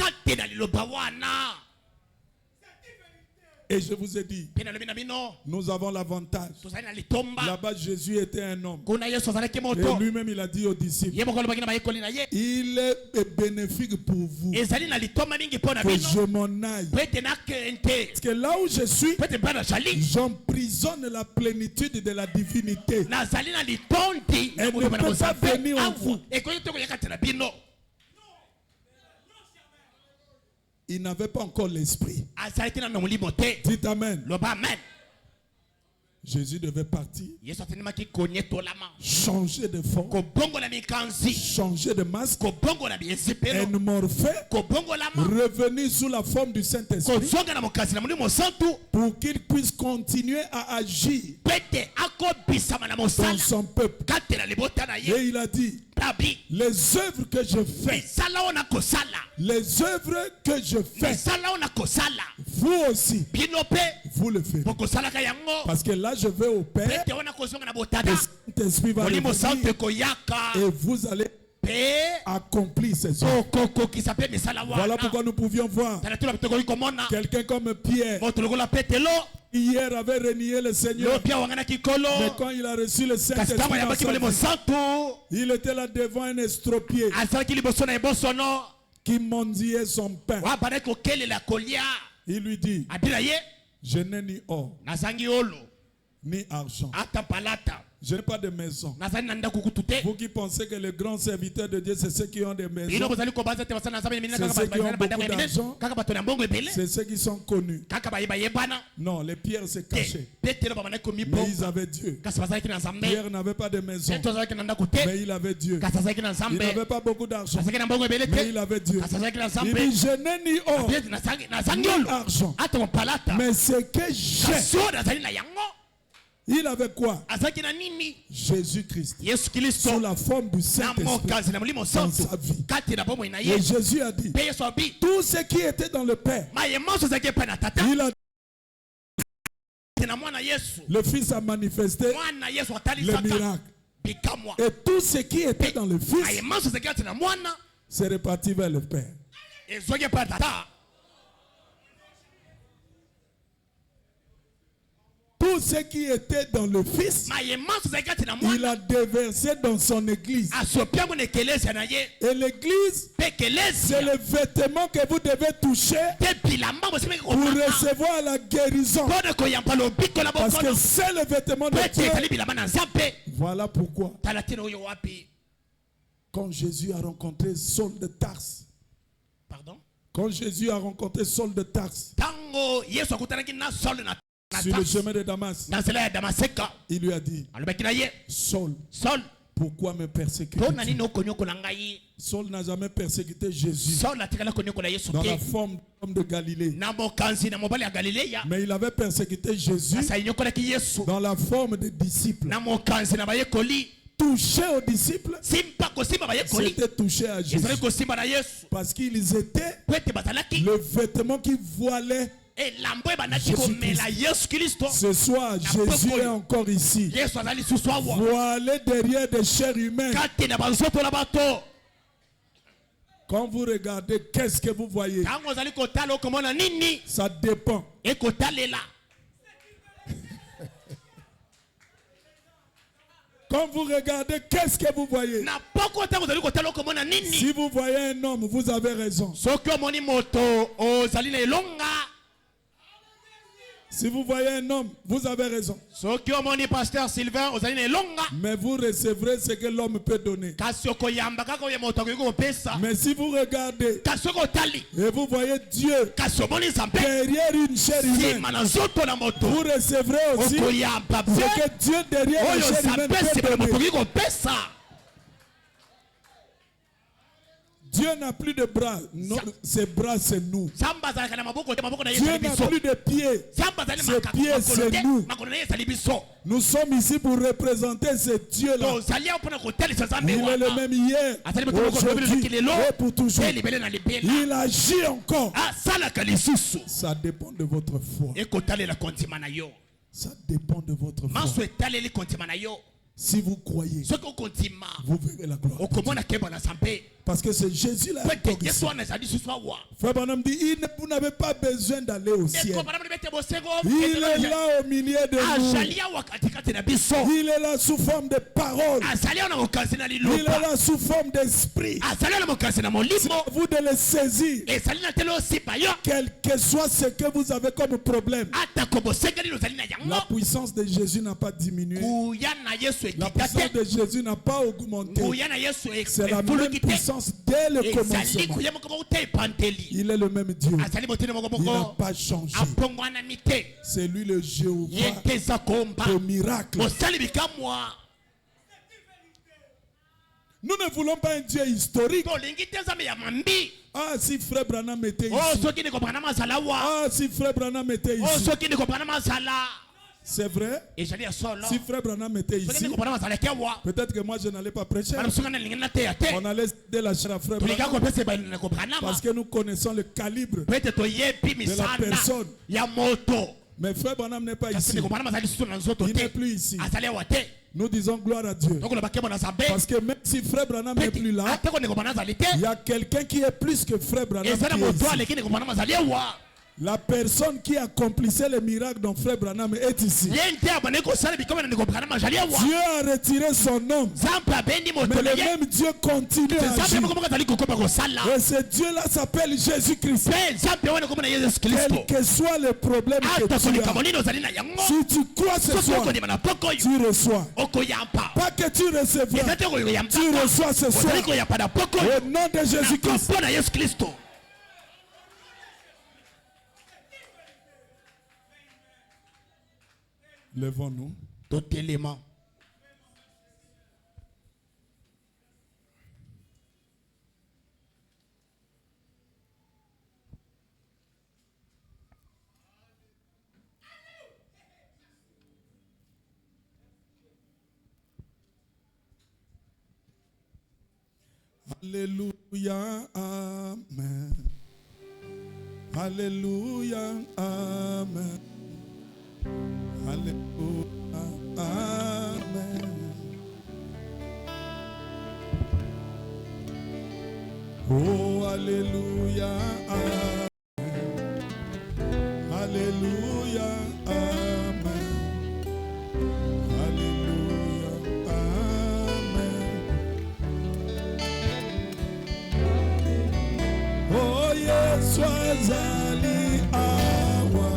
Speaker 1: Et je vous ai dit, nous avons l'avantage. Là-bas, Jésus était un homme. Et lui-même, il a dit aux disciples, il est bénéfique pour vous que je m'en aille. Parce que là où je suis, j'emprisonne la plénitude de la divinité. Elle ne peut pas venir en vous. Il n'avait pas encore l'esprit. Dites amen. Jésus devait partir, changer de forme, changer de masque, être morphé, revenir sous la forme du Saint-Esprit pour qu'il puisse continuer à agir dans son peuple. Et il a dit, les œuvres que je fais, les œuvres que je fais, vous aussi, vous le ferez. Parce que là, je vais au Père, le Saint-Esprit va revenir et vous allez accomplir ces œuvres. Voilà pourquoi nous pouvions voir quelqu'un comme Pierre. Hier avait renié le Seigneur, mais quand il a reçu le Saint-Esprit, il était là devant un estropié qui mendiait son pain. Il lui dit, je n'ai ni or ni argent, Je n'ai pas de maison. Vous qui pensez que les grands serviteurs de Dieu, c'est ceux qui ont des maisons. C'est ceux qui ont beaucoup d'argent. C'est ceux qui sont connus. Non, les pierres se cachaient. Mais ils avaient Dieu. Pierre n'avait pas de maison. Mais il avait Dieu. Il n'avait pas beaucoup d'argent. Mais il avait Dieu. Il dit, je n'ai ni or, ni argent. Mais ce que j'ai. Il avait quoi? Jésus-Christ. Sous la forme du Saint-Esprit dans sa vie. Et Jésus a dit, tout ce qui était dans le Père, il a le Fils a manifesté le miracle. Et tout ce qui était dans le Fils s'est réparti vers le Père. Tout ce qui était dans le Fils, il a déversé dans son Église. Et l'Église, c'est le vêtement que vous devez toucher pour recevoir la guérison. Parce que c'est le vêtement de Dieu. Voilà pourquoi, quand Jésus a rencontré Saul de Tarse, quand Jésus a rencontré Saul de Tarse, sur le chemin de Damas, il lui a dit, Saul, pourquoi me persécutes-tu? Saul n'a jamais persécuté Jésus dans la forme d'homme de Galilée. Mais il avait persécuté Jésus dans la forme de disciples. Toucher aux disciples, c'était toucher à Jésus. Parce qu'ils étaient le vêtement qui voilait Jésus-Christ. Ce soir, Jésus est encore ici. Voilé derrière des chairs humaines. Quand vous regardez, qu'est-ce que vous voyez? Ça dépend. Quand vous regardez, qu'est-ce que vous voyez? Si vous voyez un homme, vous avez raison. Si vous voyez un homme, vous avez raison. Mais vous recevrez ce que l'homme peut donner. Mais si vous regardez et vous voyez Dieu derrière une chair humaine, vous recevrez aussi ce que Dieu derrière une chair humaine peut donner. Dieu n'a plus de bras. Non, ses bras, c'est nous. Dieu n'a plus de pieds. Ses pieds, c'est nous. Nous sommes ici pour représenter ce Dieu-là. Il est le même hier, aujourd'hui et pour toujours. Il agit encore. Ça dépend de votre foi. Ça dépend de votre foi. Si vous croyez, vous verrez la gloire. Parce que c'est Jésus là. Frère Branham dit, vous n'avez pas besoin d'aller au ciel. Il est là au milieu de nous. Il est là sous forme de parole. Il est là sous forme d'esprit. C'est à vous de le saisir. Quel que soit ce que vous avez comme problème, la puissance de Jésus n'a pas diminué. La puissance de Jésus n'a pas augmenté. C'est la même puissance dès le commencement. Il est le même Dieu. Il n'a pas changé. C'est lui le Jéhovah au miracle. Nous ne voulons pas un Dieu historique. Ah, si Frère Branham était ici. Ah, si Frère Branham était ici. C'est vrai. Si Frère Branham était ici, peut-être que moi je n'allais pas prêcher. On allait de la chair à Frère Branham. Parce que nous connaissons le calibre de la personne. Mais Frère Branham n'est pas ici. Il n'est plus ici. Nous disons gloire à Dieu. Parce que même si Frère Branham n'est plus là, il y a quelqu'un qui est plus que Frère Branham qui est ici. La personne qui accomplissait les miracles dans Frère Branham est ici. Dieu a retiré son nom. Mais le même Dieu continue à agir. Et ce Dieu-là s'appelle Jésus-Christ. Quel que soit le problème que tu as, si tu crois ce soir, tu reçois. Pas que tu recevras, tu reçois ce soir. Au nom de Jésus-Christ. Levons-nous.
Speaker 2: D'autres éléments.
Speaker 1: Alléluia, amen. Alléluia, amen. Alléluia, amen. Oh, alléluia, amen. Alléluia, amen. Alléluia, amen. Oh, yes, sois ali, awa.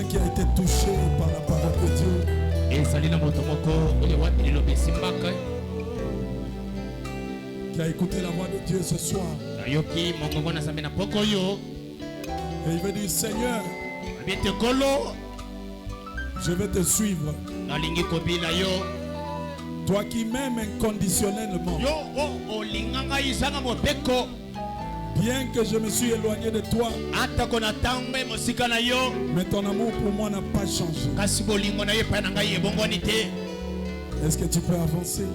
Speaker 1: Qui a été touché par la parole de Dieu. Qui a écouté la voix de Dieu ce soir. Et il veut dire, Seigneur, je vais te suivre. Toi qui m'aimes inconditionnellement. Bien que je me suis éloigné de toi, mais ton amour pour moi n'a pas changé. Est-ce que tu peux avancer?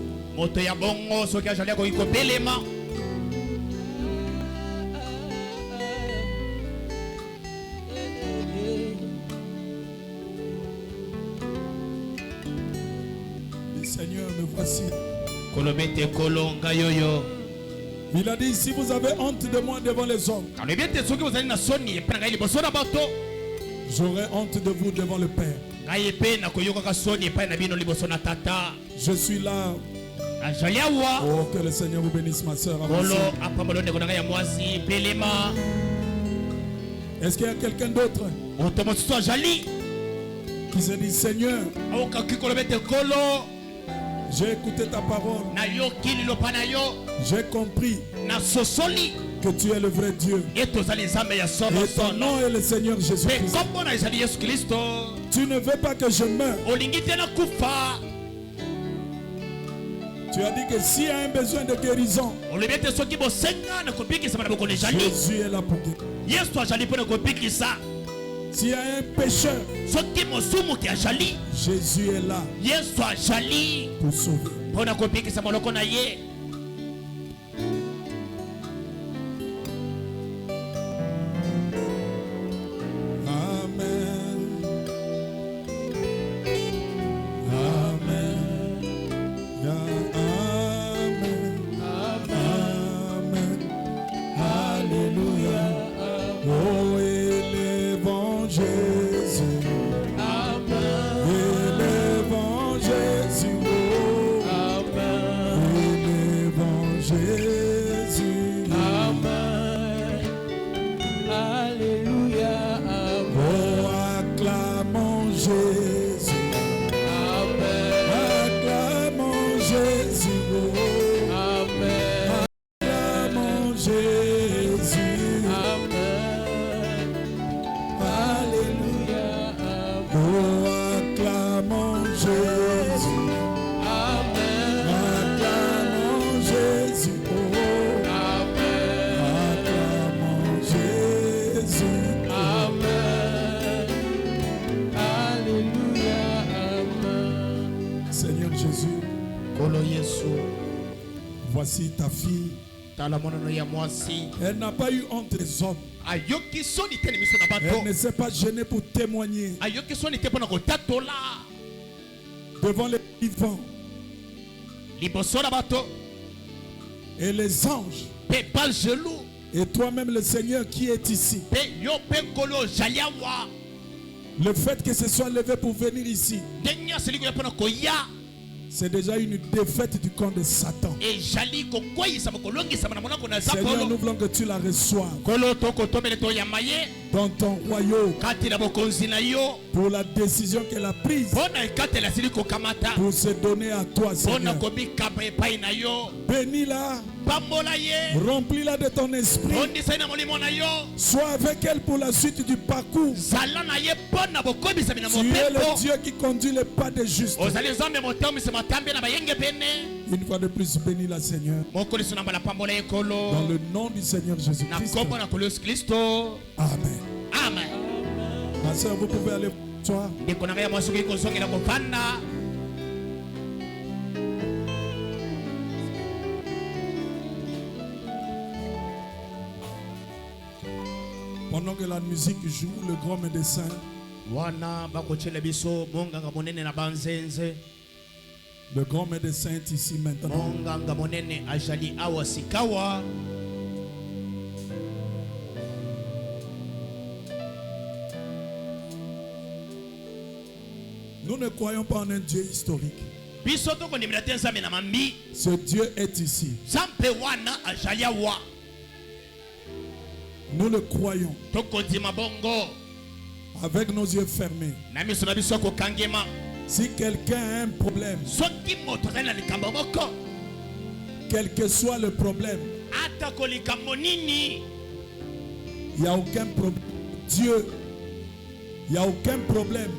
Speaker 1: Seigneur, me voici. Il a dit, si vous avez honte de moi devant les hommes, j'aurai honte de vous devant le Père. Je suis là. Oh, que le Seigneur vous bénisse, ma soeur. Est-ce qu'il y a quelqu'un d'autre qui se dit, Seigneur, j'ai écouté ta parole. J'ai compris que tu es le vrai Dieu. Et ton nom est le Seigneur Jésus-Christ. Tu ne veux pas que je meure. Tu as dit que s'il y a un besoin de guérison, Jésus est là pour guérir. S'il y a un pécheur, Jésus est là pour sauver. Voici ta fille. Elle n'a pas eu honte des hommes. Elle ne s'est pas gênée pour témoigner devant les vivants. Et les anges. Et toi-même le Seigneur qui est ici. Le fait que ce soit levé pour venir ici, c'est déjà une défaite du camp de Satan. Seigneur, nous voulons que tu la reçoives dans ton royaume pour la décision qu'elle a prise pour se donner à toi, Seigneur. Bénis-la, remplis-la de ton esprit. Sois avec elle pour la suite du parcours. Tu es le Dieu qui conduit les pas des justes. Une fois de plus, bénis la Seigneur. Dans le nom du Seigneur Jésus-Christ. Amen.
Speaker 2: Amen.
Speaker 1: Ma soeur, vous pouvez aller toi. Pendant que la musique joue, le grand médecin est ici maintenant. Nous ne croyons pas en un Dieu historique. Ce Dieu est ici. Nous le croyons. Avec nos yeux fermés. Si quelqu'un a un problème, quel que soit le problème, il n'y a aucun problème. Dieu, il n'y a aucun problème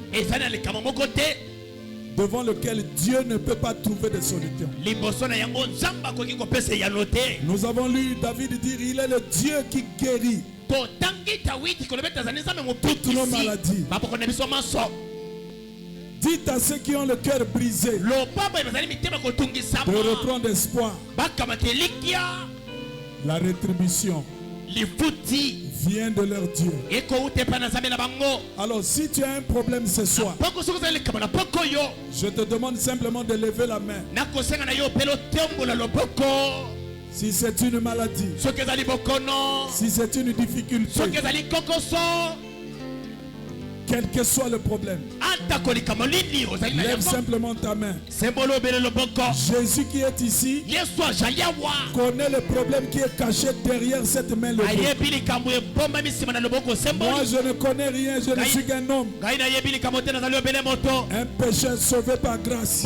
Speaker 1: devant lequel Dieu ne peut pas trouver de solution. Nous avons lu David dire, il est le Dieu qui guérit toutes nos maladies. Dites à ceux qui ont le cœur brisé de reprendre espoir. La rétribution vient de leur Dieu. Alors si tu as un problème ce soir, je te demande simplement de lever la main. Si c'est une maladie, si c'est une difficulté, quel que soit le problème, lève simplement ta main. Jésus qui est ici connaît le problème qui est caché derrière cette main levée. Moi je ne connais rien, je ne suis qu'un homme, un pécheur sauvé par grâce.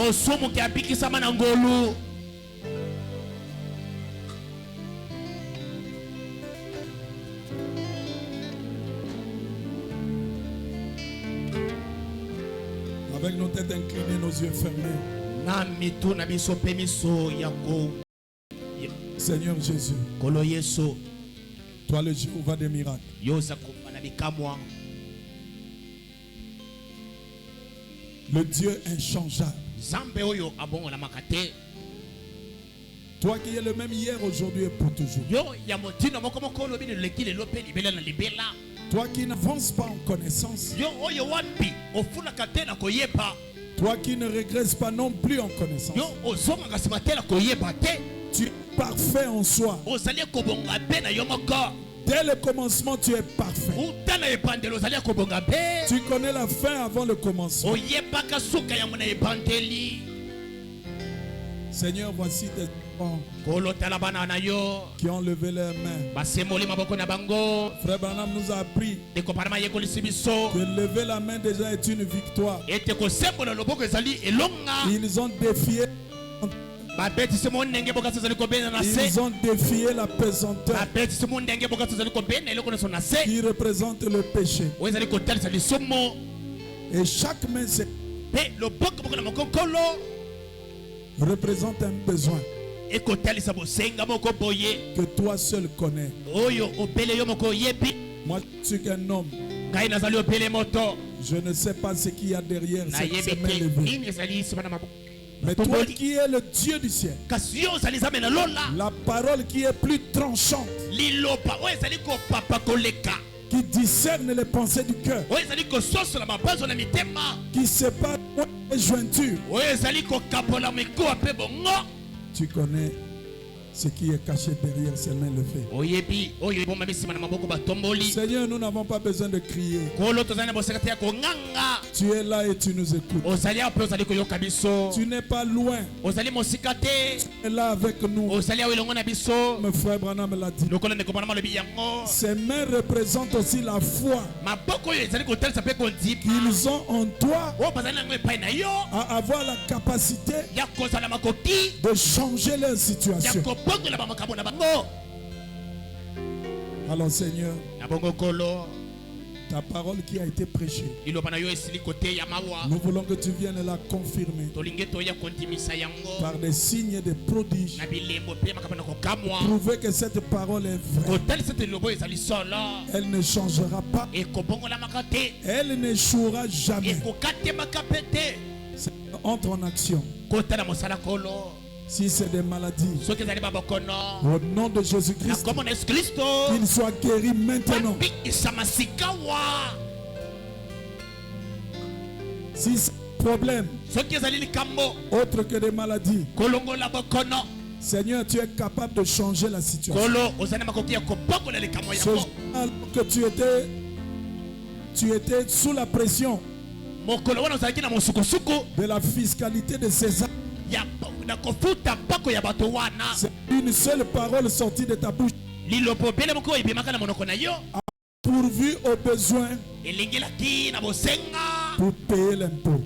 Speaker 1: Avec nos têtes inclinées, nos yeux fermés. Seigneur Jésus, toi le Jéhovah des miracles, Le Dieu inchangeable. Toi qui es le même hier, aujourd'hui et pour toujours. Toi qui n'avances pas en connaissance. Toi qui ne régresses pas non plus en connaissance. Tu es parfait en soi. Dès le commencement, tu es parfait. Tu connais la fin avant le commencement. Seigneur, voici tes enfants qui ont levé leurs mains. Frère Branham nous a appris que lever la main déjà est une victoire. Ils ont défié. Ils ont défié la pesanteur qui représente le péché. Et chaque main représente un besoin que toi seul connais. Moi, je suis qu'un homme. Je ne sais pas ce qu'il y a derrière ces mains levées. Mais toi qui es le Dieu du ciel, la parole qui est plus tranchante, qui discerne les pensées du cœur, qui sépare les jointures, tu connais ce qui est caché derrière ces mains levées. Seigneur, nous n'avons pas besoin de crier. Tu es là et tu nous écoutes. Tu n'es pas loin. Tu es là avec nous. Mon frère Branham l'a dit. Ces mains représentent aussi la foi qu'ils ont en toi à avoir la capacité de changer leur situation. Alors Seigneur, ta parole qui a été prêchée, nous voulons que tu viennes la confirmer par des signes et des prodiges. Prouver que cette parole est vraie. Elle ne changera pas. Elle n'échouera jamais. Entre en action. Si c'est des maladies, au nom de Jésus-Christ, qu'ils soient guéris maintenant. Si c'est un problème autre que des maladies, Seigneur, tu es capable de changer la situation. Ce jour que tu étais sous la pression de la fiscalité de César, c'est une seule parole sortie de ta bouche. Pourvu aux besoins pour payer l'impôt.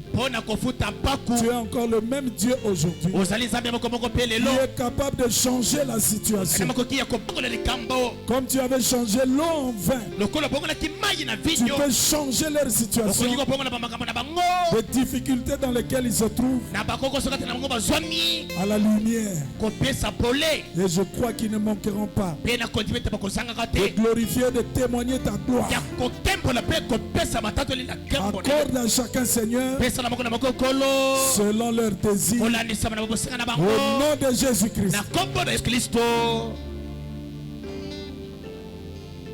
Speaker 1: Tu es encore le même Dieu aujourd'hui. Tu es capable de changer la situation. Comme tu avais changé l'eau en vin, tu peux changer leur situation. Les difficultés dans lesquelles ils se trouvent à la lumière. Et je crois qu'ils ne manqueront pas de glorifier, de témoigner ta gloire. Accorde à chacun, Seigneur, selon leur désir. Au nom de Jésus-Christ.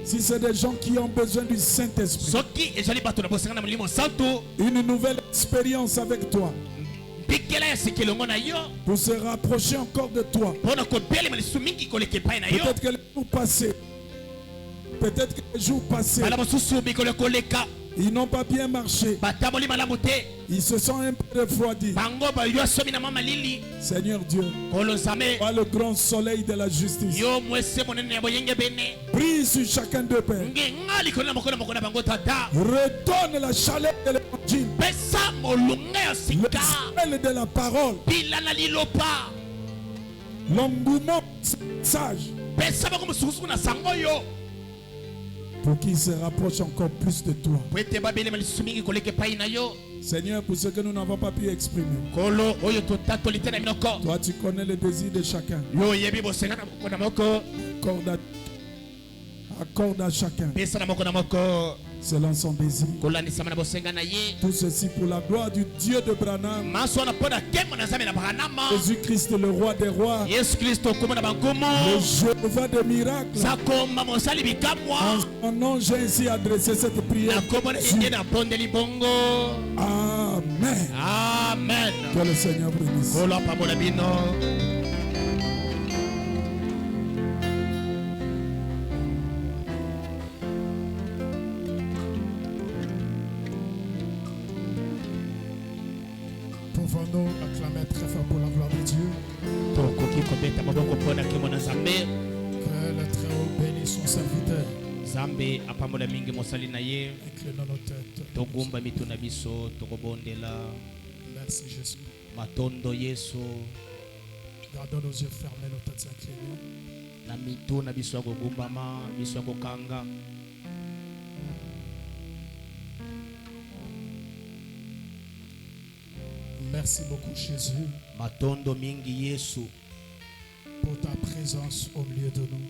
Speaker 1: Si c'est des gens qui ont besoin du Saint-Esprit, une nouvelle expérience avec toi, pour se rapprocher encore de toi. Peut-être que les jours passés, ils n'ont pas bien marché. Ils se sont un peu refroidis. Seigneur Dieu, vois le grand soleil de la justice. Brille sur chacun d'eux, Père. Redonne la chaleur de l'évangile. Le sel de la parole. L'engouement sage. Pour qu'ils se rapprochent encore plus de toi. Seigneur, pour ce que nous n'avons pas pu exprimer, toi tu connais les désirs de chacun. Accorde à chacun selon son désir. Tout ceci pour la gloire du Dieu de Branham. Jésus-Christ, le roi des rois. Le Jéhovah des miracles. En son nom, j'ai ainsi adressé cette prière. Amen.
Speaker 2: Amen.
Speaker 1: Que le Seigneur bénisse. Pouvons-nous acclamer très fort pour la gloire de Dieu? Que le Très-Haut bénisse son serviteur. Inclinons nos têtes. Merci Jésus. Gardons nos yeux fermés, nos têtes inclinées. Merci beaucoup Jésus pour ta présence au milieu de nous.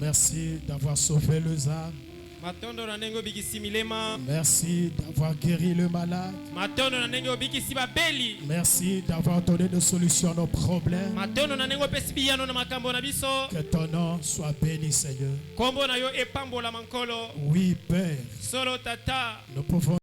Speaker 1: Merci d'avoir sauvé les âmes. Merci d'avoir guéri le malade. Merci d'avoir donné des solutions à nos problèmes. Que ton nom soit béni, Seigneur. Oui, Père. Nous pouvons